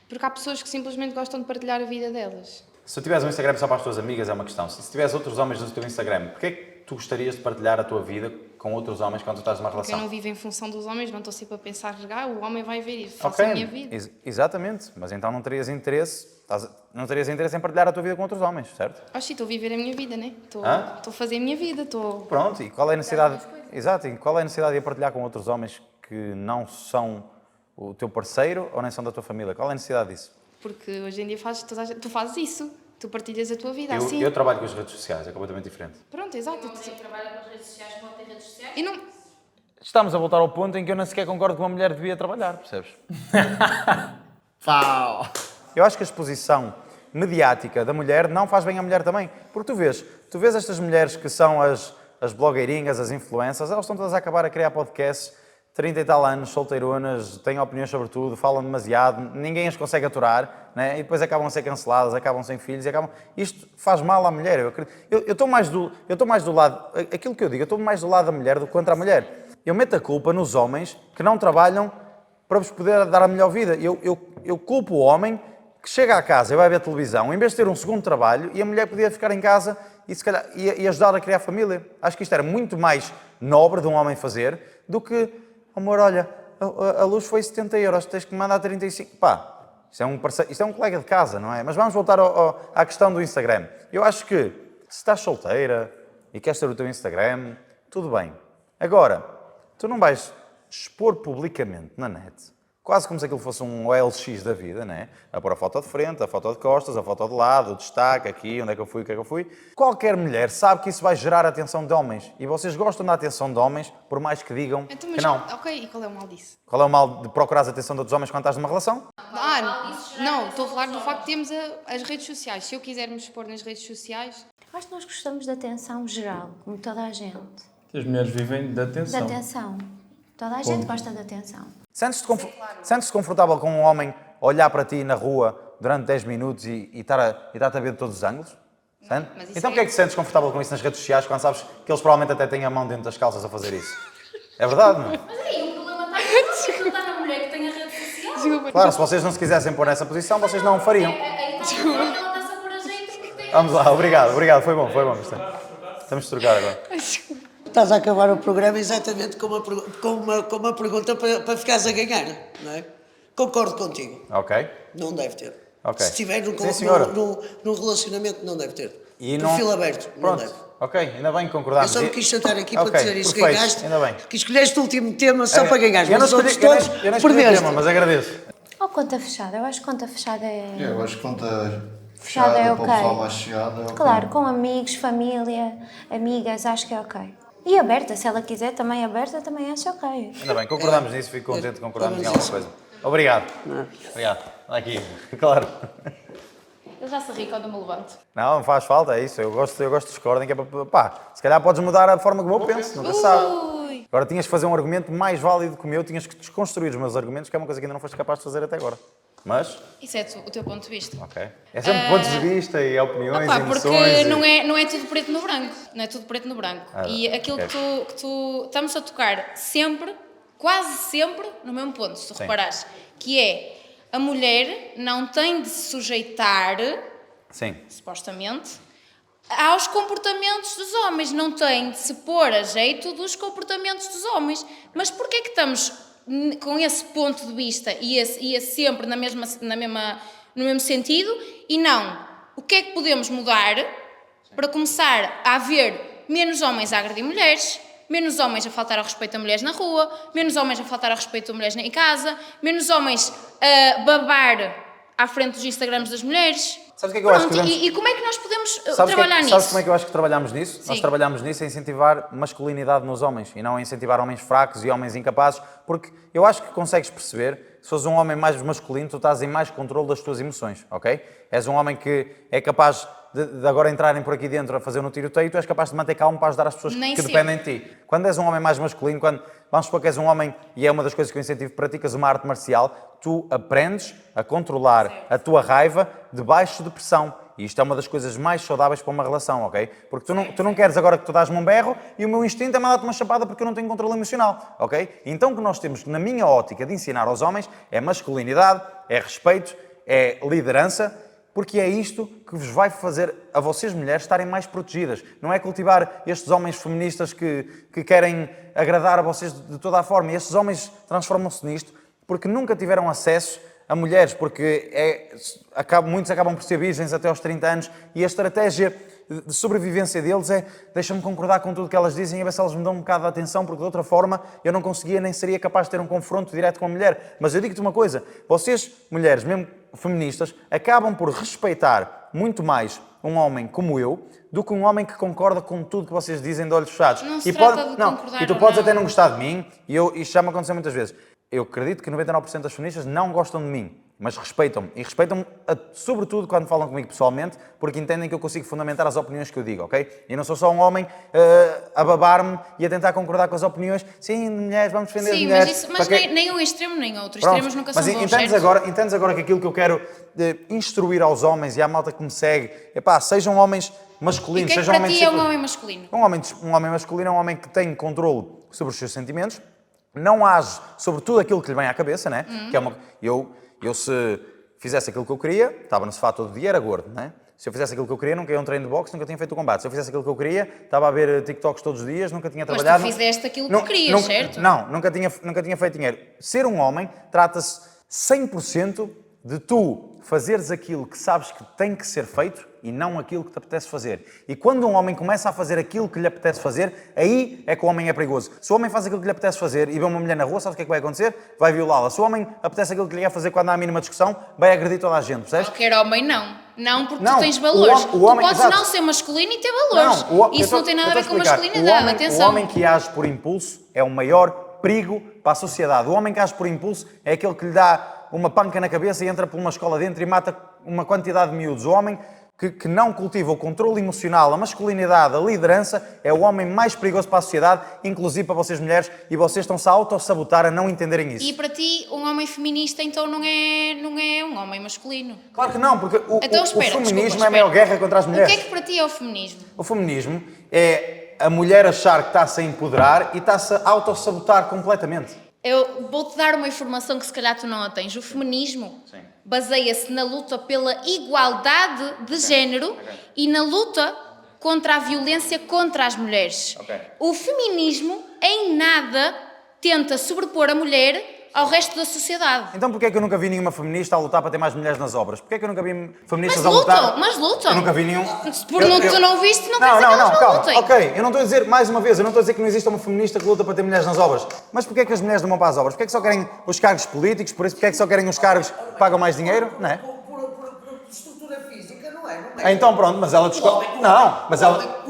Porque há pessoas que simplesmente gostam de partilhar a vida delas. Se tu tiveres um Instagram só para as tuas amigas é uma questão. Se tiveres outros homens no teu Instagram, porquê é que tu gostarias de partilhar a tua vida com outros homens quando tu estás numa Porque eu relação? não vivo em função dos homens, não estou sempre a pensar, o homem vai ver isso, faço a minha vida. Exatamente. Mas então não terias interesse em partilhar a tua vida com outros homens, certo? Sim, estou a viver a minha vida, né? Estou Hã? a fazer a minha vida, estou... Pronto, e qual é a necessidade? Exato, e qual é a necessidade de a partilhar com outros homens que não são o teu parceiro ou nem são da tua família? Qual é a necessidade disso? Porque hoje em dia tu fazes isso, tu partilhas a tua vida assim. Eu trabalho com as redes sociais, é completamente diferente. Pronto, exato. Trabalha com as redes sociais, pode ter redes sociais. E não... Estamos a voltar ao ponto em que eu nem sequer concordo que uma mulher devia trabalhar, percebes? Pau. Eu acho que a exposição mediática da mulher não faz bem à mulher também. Porque tu vês estas mulheres que são as blogueirinhas, as influencers, elas estão todas a acabar a criar podcasts, 30 e tal anos, solteironas, têm opiniões sobre tudo, falam demasiado, ninguém as consegue aturar, né? E depois acabam a ser canceladas, acabam sem filhos e acabam... Isto faz mal à mulher, eu estou mais do lado... Aquilo que eu digo, eu estou mais do lado da mulher do que contra a mulher. Eu meto a culpa nos homens que não trabalham para vos poder dar a melhor vida. Eu culpo o homem que chega à casa e vai ver televisão, em vez de ter um segundo trabalho, e a mulher podia ficar em casa e, se calhar, e ajudar a criar família. Acho que isto era muito mais nobre de um homem fazer do que, amor, olha, a luz foi 70 euros, tens que me mandar 35. Pá, isto é um colega de casa, não é? Mas vamos voltar à questão do Instagram. Eu acho que se estás solteira e queres ter o teu Instagram, tudo bem. Agora, tu não vais expor publicamente na net, quase como se aquilo fosse um OLX da vida, né? A pôr a foto de frente, a foto de costas, a foto de lado, o destaque, aqui, onde é que eu fui, o que é que eu fui. Qualquer mulher sabe que isso vai gerar a atenção de homens. E vocês gostam da atenção de homens, por mais que digam Então, que não. Ok, e qual é o mal disso? Qual é o mal de procurar a atenção de outros homens quando estás numa relação? Não, estou a falar do facto de termos as redes sociais. Se eu quiser me expor nas redes sociais... Acho que nós gostamos de atenção geral, como toda a gente. As mulheres vivem de De atenção. atenção. Toda a gente gosta de atenção. Sentes-te confortável com um homem olhar para ti na rua durante 10 minutos e estar-te a ver de todos os ângulos? Sente? Mas isso Então porquê é que te sentes confortável com isso nas redes sociais quando sabes que eles provavelmente até têm a mão dentro das calças a fazer isso? É verdade, não é? Mas aí o problema está não está na mulher que tem a rede social. Claro, se vocês não se quisessem pôr nessa posição, vocês não o fariam. Aí está ela está-se a pôr a jeito porque tem... Vamos lá, obrigado, foi bom. Estamos a trocar agora. Estás a acabar o programa exatamente com uma pergunta para ficares a ganhar, não é? Concordo contigo. Ok. Não deve ter. Ok. Se estiver Sim, senhora. num relacionamento, não deve ter. E Perfil aberto, não Pronto, deve. ok, ainda bem que Eu concordámos. só me quis sentar aqui Ok, para dizer isso. perfeito, Ganhaste, ainda bem. que escolheste o último tema só para ganhar. Eu não Mas os escolhi, outros todos eu não escolhi o perdeste. tema, mas agradeço. Ou conta fechada? Eu acho que conta fechada é. Eu acho que conta Fechada fechada é para ok. o pessoal mais chegado é ok. Claro, com amigos, família, amigas, acho que é ok. E aberta, se ela quiser também aberta, também acho ok. Ainda bem, concordámos nisso, fico contente de concordarmos em alguma coisa. Obrigado. Obrigado. Aqui, claro. Eu já se ri quando me levanto. Não faz falta, é isso. Eu gosto de discordem, que é para. Pá, se calhar podes mudar a forma como eu penso, nunca se sabe. Agora tinhas que fazer um argumento mais válido que o meu, tinhas que desconstruir os meus argumentos, que é uma coisa que ainda não foste capaz de fazer até agora. Mas, Isso é o teu ponto de vista. ok. É sempre pontos de vista e opiniões Opa, e porque emoções. não é tudo preto no branco. Não é tudo preto no branco. E aquilo que tu estamos a tocar sempre, quase sempre, no mesmo ponto, se tu Sim. reparares, que é a mulher não tem de se sujeitar, Sim. supostamente, aos comportamentos dos homens, não tem de se pôr a jeito dos comportamentos dos homens. Mas porquê que estamos com esse ponto de vista e esse sempre no mesmo sentido e não? O que é que podemos mudar para começar a haver menos homens a agredir mulheres, menos homens a faltar ao respeito a mulheres na rua, menos homens a faltar ao respeito a mulheres em casa, menos homens a babar à frente dos Instagrams das mulheres? Sabes o que é que eu acho que Pronto, devemos- e como é que nós podemos Sabes trabalhar nisso? Sabes como é que eu acho que trabalhamos nisso? Nós Sim. trabalhamos nisso a incentivar masculinidade nos homens e não a incentivar homens fracos e homens incapazes, porque eu acho que consegues perceber, se fores um homem mais masculino, tu estás em mais controle das tuas emoções, ok? És um homem que é capaz de agora entrarem por aqui dentro a fazer um tiroteio, tu és capaz de manter calmo para ajudar as pessoas Nem que sempre. dependem de ti. Quando és um homem mais masculino, vamos supor que és um homem, e é uma das coisas que eu incentivo, praticas uma arte marcial, tu aprendes a controlar a tua raiva debaixo de pressão. E isto é uma das coisas mais saudáveis para uma relação, ok? Porque tu não queres agora que tu dás-me um berro e o meu instinto é mandar-te uma chapada porque eu não tenho controle emocional, ok? Então o que nós temos, na minha ótica, de ensinar aos homens é masculinidade, é respeito, é liderança, porque é isto que vos vai fazer a vocês mulheres estarem mais protegidas. Não é cultivar estes homens feministas que querem agradar a vocês de toda a forma. E estes homens transformam-se nisto porque nunca tiveram acesso a mulheres, porque muitos acabam por ser virgens até aos 30 anos e a estratégia de sobrevivência deles é deixa-me concordar com tudo que elas dizem e a ver se elas me dão um bocado de atenção, porque de outra forma eu não conseguia nem seria capaz de ter um confronto direto com a mulher. Mas eu digo-te uma coisa, vocês, mulheres, mesmo feministas, acabam por respeitar muito mais um homem como eu do que um homem que concorda com tudo que vocês dizem de olhos fechados. Não se trata de concordar e tu ou podes não. até não gostar de mim, e isto já me aconteceu muitas vezes. Eu acredito que 99% das feministas não gostam de mim, mas respeitam-me. E respeitam-me, sobretudo, quando falam comigo pessoalmente, porque entendem que eu consigo fundamentar as opiniões que eu digo, ok? E não sou só um homem a babar-me e a tentar concordar com as opiniões. Sim, mulheres, vamos defender as Sim, mulheres. mas nem um extremo nem outro. Pronto, Extremos nunca são mas bons, entendes agora que aquilo que eu quero instruir aos homens e à malta que me segue, sejam homens masculinos, E quem sejam para homens... ti é um homem masculino? Um homem masculino é um homem que tem controle sobre os seus sentimentos, não age sobre tudo aquilo que lhe vem à cabeça, né? Que é eu se fizesse aquilo que eu queria, estava no sofá todo dia, era gordo, né? Se eu fizesse aquilo que eu queria, nunca ia a um treino de boxe, nunca tinha feito o combate. Se eu fizesse aquilo que eu queria, estava a ver TikToks todos os dias, nunca tinha Mas trabalhado... tu fizeste aquilo que querias, certo? Não, nunca tinha feito dinheiro. Ser um homem trata-se 100% de tu fazeres aquilo que sabes que tem que ser feito e não aquilo que te apetece fazer. E quando um homem começa a fazer aquilo que lhe apetece fazer, aí é que o homem é perigoso. Se o homem faz aquilo que lhe apetece fazer e vê uma mulher na rua, sabes o que é que vai acontecer? Vai violá-la. Se o homem apetece aquilo que lhe quer fazer quando há a mínima discussão, vai agredir toda a gente, percebes? Qualquer homem não. Não, porque Não, tu tens valores. o homem- tu podes exato. não ser masculino e ter valores. Isso não tem nada a ver com masculinidade, O atenção. homem que age por impulso é o maior perigo para a sociedade. O homem que age por impulso é aquele que lhe dá uma panca na cabeça e entra por uma escola dentro e mata uma quantidade de miúdos. O homem que não cultiva o controle emocional, a masculinidade, a liderança, é o homem mais perigoso para a sociedade, inclusive para vocês mulheres, e vocês estão-se a auto-sabotar a não entenderem isso. E para ti, um homem feminista então não é um homem masculino? Claro que não, porque Então, o espera, feminismo desculpa, é a maior espera. guerra contra as O mulheres. que é que para ti é o feminismo? O feminismo é a mulher achar que está-se a empoderar e está-se a auto-sabotar completamente. Eu vou-te dar uma informação que se calhar tu não a tens. O feminismo baseia-se na luta pela igualdade de género e na luta contra a violência contra as mulheres. O feminismo em nada tenta sobrepor a mulher ao resto da sociedade. Então porquê é que eu nunca vi nenhuma feminista a lutar para ter mais mulheres nas obras? Porquê é que eu nunca vi feministas Mas a lutar? lutam, mas lutam. Eu nunca vi nenhum... Tu não viste, não quer dizer que elas não calma. lutem. Ok, eu não estou a dizer, mais uma vez, eu não estou a dizer que não existe uma feminista que luta para ter mulheres nas obras. Mas porquê é que as mulheres não vão para as obras? Porquê é que só querem os cargos políticos? Por isso, porquê é que só querem os cargos que pagam mais dinheiro? Não é? Por estrutura física, não é? Então pronto, mas ela discorda. Não,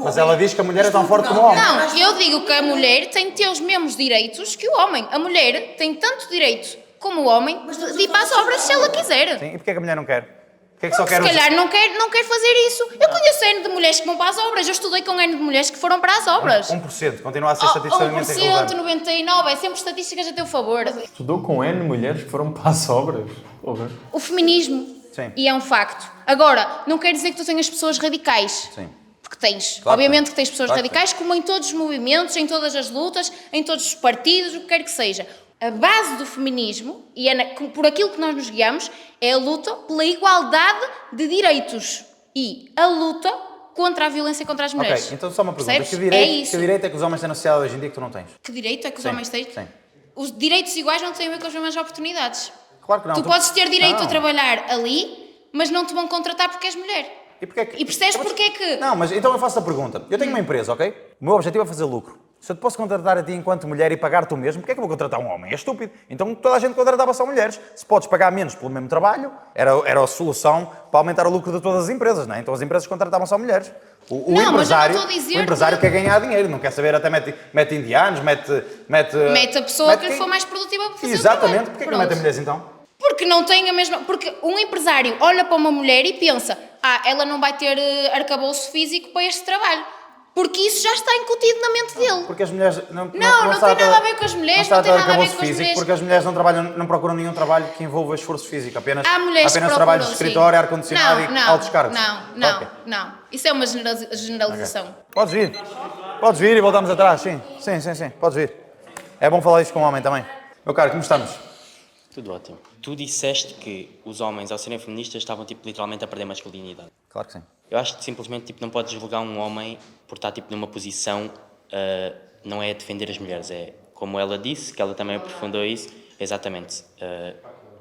mas ela diz que a mulher é tão forte como o homem. Não, eu digo que a mulher tem de ter os mesmos direitos que o homem. A mulher tem tanto direito como o homem de ir para as obras se ela quiser. Sim, e porquê é que a mulher não quer? Porquê é que só quer Se calhar não quer fazer isso. Eu conheço N de mulheres que vão para as obras. Eu estudei com N de mulheres que foram para as obras. 1%, continua a ser estatisticamente 1%, irrelevante. 99%, é sempre estatísticas a teu favor. Estudou com N mulheres que foram para as obras. Porra. O feminismo. Sim. E é um facto. Agora, não quer dizer que tu tenhas pessoas radicais. Sim. Porque tens. Claro Obviamente que tens pessoas Claro que radicais, como em todos os movimentos, em todas as lutas, em todos os partidos, o que quer que seja. A base do feminismo, e por aquilo que nós nos guiamos, é a luta pela igualdade de direitos e a luta contra a violência contra as mulheres. Ok, então só uma pergunta. Percebes? Que É isso. direito é que os homens têm na sociedade hoje em dia que tu não tens? Que direito é que os Sim, homens têm? sim. Os direitos iguais não têm a ver com as mesmas oportunidades. Claro que não. Tu podes ter direito Não. a trabalhar ali, mas não te vão contratar porque és mulher. E, porquê é que... E percebes porque é que... Não, mas então eu faço a pergunta. Eu tenho uma empresa, ok? O meu objetivo é fazer lucro. Se eu te posso contratar a ti enquanto mulher e pagar-te o mesmo, porquê é que eu vou contratar um homem? É estúpido. Então toda a gente contratava só mulheres. Se podes pagar menos pelo mesmo trabalho, era a solução para aumentar o lucro de todas as empresas, não é? Então as empresas contratavam só mulheres. O Não, mas eu não empresário, estou a dizer o empresário que- quer ganhar dinheiro, não quer saber, até mete indianos, mete Mete a pessoa que lhe quem- for mais produtiva para fazer Exatamente. o trabalho. Porquê que não mete Pronto. mulheres então? Porque não tem a mesma... Porque um empresário olha para uma mulher e pensa ela não vai ter arcabouço físico para este trabalho. Porque isso já está incutido na mente dele. Porque as mulheres Não tem nada a ver com as mulheres, não tem nada a ver com as mulheres. Porque as mulheres não trabalham, não procuram nenhum trabalho que envolva esforço físico, apenas Há mulheres que trabalho de procuram, escritório, sim. ar-condicionado e altos cargos. Não. Isso é uma generalização. Podes vir e voltamos atrás, sim, podes vir. É bom falar isso com o homem também. Meu caro, como estamos? Tudo ótimo. Tu disseste que os homens, ao serem feministas, estavam tipo, literalmente a perder masculinidade. Claro que sim. Eu acho que simplesmente tipo, não podes julgar um homem por estar tipo, numa posição, não é defender as mulheres, é como ela disse, que ela também aprofundou isso, exatamente,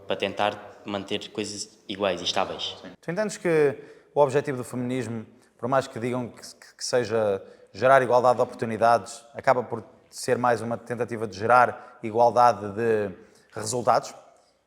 para tentar manter coisas iguais e estáveis. Tu entendes que o objetivo do feminismo, por mais que digam que seja gerar igualdade de oportunidades, acaba por ser mais uma tentativa de gerar igualdade de resultados?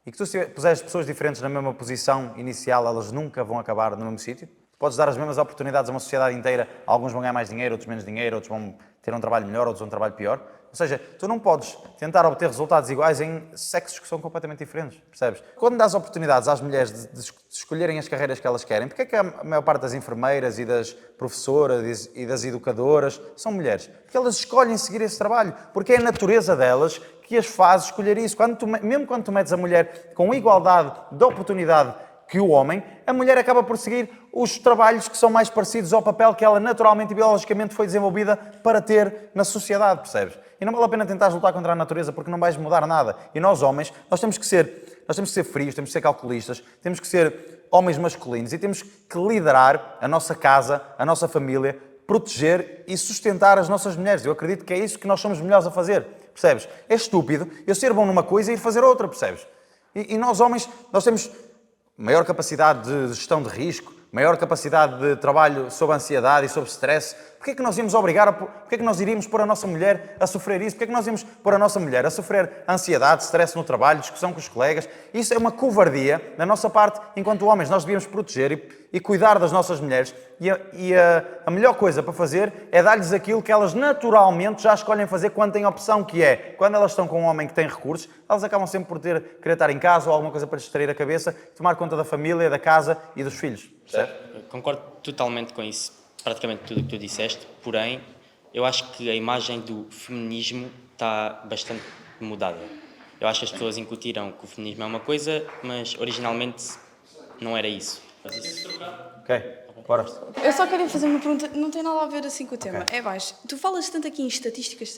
E que tu, se puseres pessoas diferentes na mesma posição inicial, elas nunca vão acabar no mesmo sítio? Podes dar as mesmas oportunidades a uma sociedade inteira, alguns vão ganhar mais dinheiro, outros menos dinheiro, outros vão ter um trabalho melhor, outros um trabalho pior. Ou seja, tu não podes tentar obter resultados iguais em sexos que são completamente diferentes, percebes? Quando dás oportunidades às mulheres de escolherem as carreiras que elas querem, porque é que a maior parte das enfermeiras e das professoras e das educadoras são mulheres? Porque elas escolhem seguir esse trabalho, porque é a natureza delas que as faz escolher isso. Mesmo quando tu metes a mulher com igualdade de oportunidade que o homem, a mulher acaba por seguir os trabalhos que são mais parecidos ao papel que ela naturalmente e biologicamente foi desenvolvida para ter na sociedade, percebes? E não vale a pena tentar lutar contra a natureza porque não vais mudar nada. E nós homens, nós temos que ser frios, temos que ser calculistas, temos que ser homens masculinos e temos que liderar a nossa casa, a nossa família, proteger e sustentar as nossas mulheres. Eu acredito que é isso que nós somos melhores a fazer, percebes? É estúpido eu ser bom numa coisa e ir fazer outra, percebes? E nós homens, nós temos maior capacidade de gestão de risco, maior capacidade de trabalho sob ansiedade e sob stress. Porquê é que nós íamos porquê é que nós iríamos pôr a nossa mulher a sofrer isso? Porquê é que nós íamos pôr a nossa mulher a sofrer ansiedade, stress no trabalho, discussão com os colegas? Isso é uma covardia da nossa parte enquanto homens. Nós devíamos proteger e cuidar das nossas mulheres e a melhor coisa para fazer é dar-lhes aquilo que elas naturalmente já escolhem fazer quando têm opção, que é, quando elas estão com um homem que tem recursos, elas acabam sempre por querer estar em casa ou alguma coisa para distrair a cabeça, tomar conta da família, da casa e dos filhos. Certo? concordo totalmente com isso, praticamente tudo o que tu disseste, porém, eu acho que a imagem do feminismo está bastante mudada. Eu acho que as pessoas incutiram que o feminismo é uma coisa, mas originalmente não era isso. Ok, bora. Eu só queria fazer uma pergunta, não tem nada a ver assim com o tema. É baixo. Tu falas tanto aqui em estatísticas.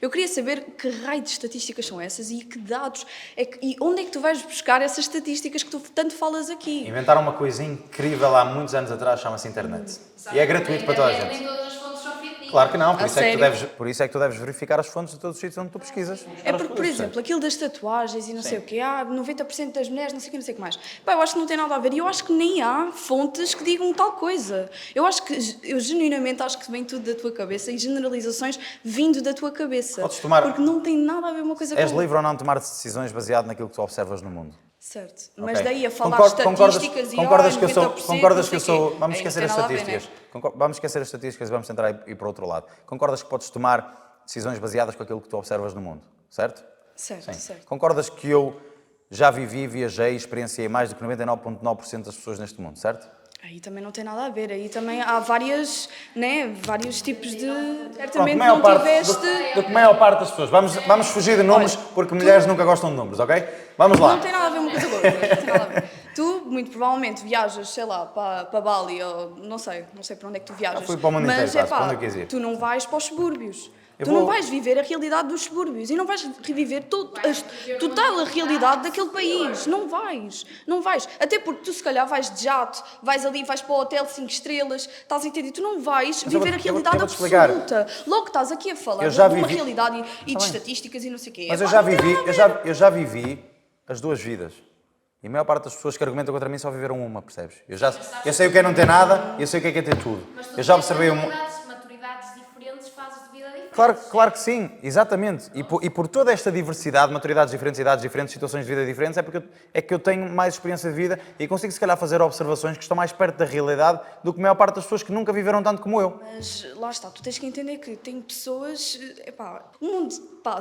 Eu queria saber que raio de estatísticas são essas e que dados, e onde é que tu vais buscar essas estatísticas que tu tanto falas aqui? Inventaram uma coisa incrível há muitos anos atrás, chama-se internet. E é gratuito para toda a gente. Nem todas as fontes são fidedignas. Claro que não, por A isso, é que tu sério? deves, por isso é que tu deves verificar as fontes de todos os sítios onde tu pesquisas. É porque, por exemplo, aquilo das tatuagens e não sei o quê, 90% das mulheres, não sei o que mais. Pá, eu acho que não tem nada a ver e eu acho que nem há fontes que digam tal coisa. Eu genuinamente acho que vem tudo da tua cabeça e generalizações vindo da tua cabeça. Podes tomar- Porque não tem nada a ver uma coisa com a És outra. livre ou não de tomar decisões baseado naquilo que tu observas no mundo? Certo. Mas Ok. daí a falar estatísticas concordas e que eu sou, 90%, concordas que não eu sei o sou, quê. vamos Aí esquecer não as tem nada a ver, estatísticas. né? Vamos esquecer as estatísticas e vamos tentar ir para o outro lado. Concordas que podes tomar decisões baseadas com aquilo que tu observas no mundo, certo? Certo. Concordas que eu já vivi, viajei e experienciei mais do que 99,9% das pessoas neste mundo, certo? Aí também não tem nada a ver. Aí também há vários tipos de... Pronto, Certamente maior não parte, tiveste... do que a maior parte das pessoas. Vamos fugir de números porque mulheres nunca gostam de números, ok? Vamos lá. Não tem nada a ver uma coisa com a outra. Não tem nada a ver. Tu, muito provavelmente, viajas, sei lá, para Bali, ou não sei para onde é que tu viajas. Já fui para o mundo mas, inteiro, quase, epá, para onde eu quis ir. tu não vais para os subúrbios. Eu Tu não vou- vais viver a realidade dos subúrbios e não vais reviver total a realidade daquele país. Não vais. Até porque tu, se calhar, vais de jato, vais para o hotel 5 estrelas, estás a entender? Tu não vais eu viver vou- a realidade eu vou-te explicar. absoluta. Logo estás aqui a falar Eu já de uma vivi- realidade e de bem. estatísticas e não sei o quê. Mas Epá, eu já não tem vivi, nada a ver. eu já vivi as duas vidas. E a maior parte das pessoas que argumentam contra mim só viveram uma, percebes? Eu sei o que é não ter nada e eu sei o que é ter tudo. Eu já observei maturidades diferentes, fases de vida diferentes. Claro que sim, exatamente. E por toda esta diversidade, maturidades diferentes, idades diferentes, situações de vida diferentes, é que eu tenho mais experiência de vida e consigo, se calhar, fazer observações que estão mais perto da realidade do que a maior parte das pessoas que nunca viveram tanto como eu. Mas lá está, tu tens que entender que tem pessoas, o mundo,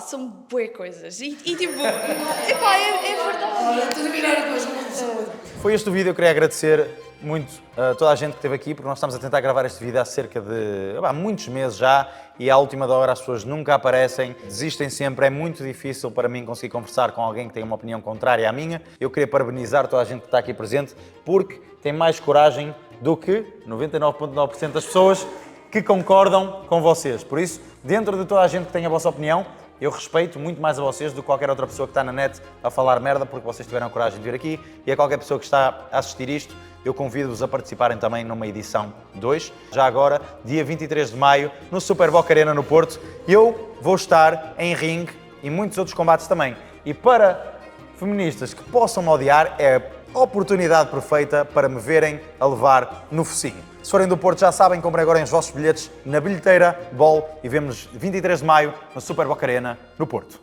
são bué coisas e tipo, é verdade. Foi este o vídeo, eu queria agradecer muito a toda a gente que esteve aqui, porque nós estamos a tentar gravar este vídeo há cerca de muitos meses já e à última da hora as pessoas nunca aparecem, desistem sempre, é muito difícil para mim conseguir conversar com alguém que tem uma opinião contrária à minha. Eu queria parabenizar toda a gente que está aqui presente, porque tem mais coragem do que 99,9% das pessoas que concordam com vocês. Por isso, dentro de toda a gente que tem a vossa opinião, eu respeito muito mais a vocês do que qualquer outra pessoa que está na net a falar merda, porque vocês tiveram a coragem de vir aqui, e a qualquer pessoa que está a assistir isto, eu convido-vos a participarem também numa edição 2. Já agora, dia 23 de maio, no Super Boca Arena no Porto, eu vou estar em ringue e muitos outros combates também. E para feministas que possam me odiar, é a oportunidade perfeita para me verem a levar no focinho. Se forem do Porto, já sabem, comprem agora os vossos bilhetes na bilheteira Bol e vemo-nos 23 de maio no Super Boca Arena no Porto.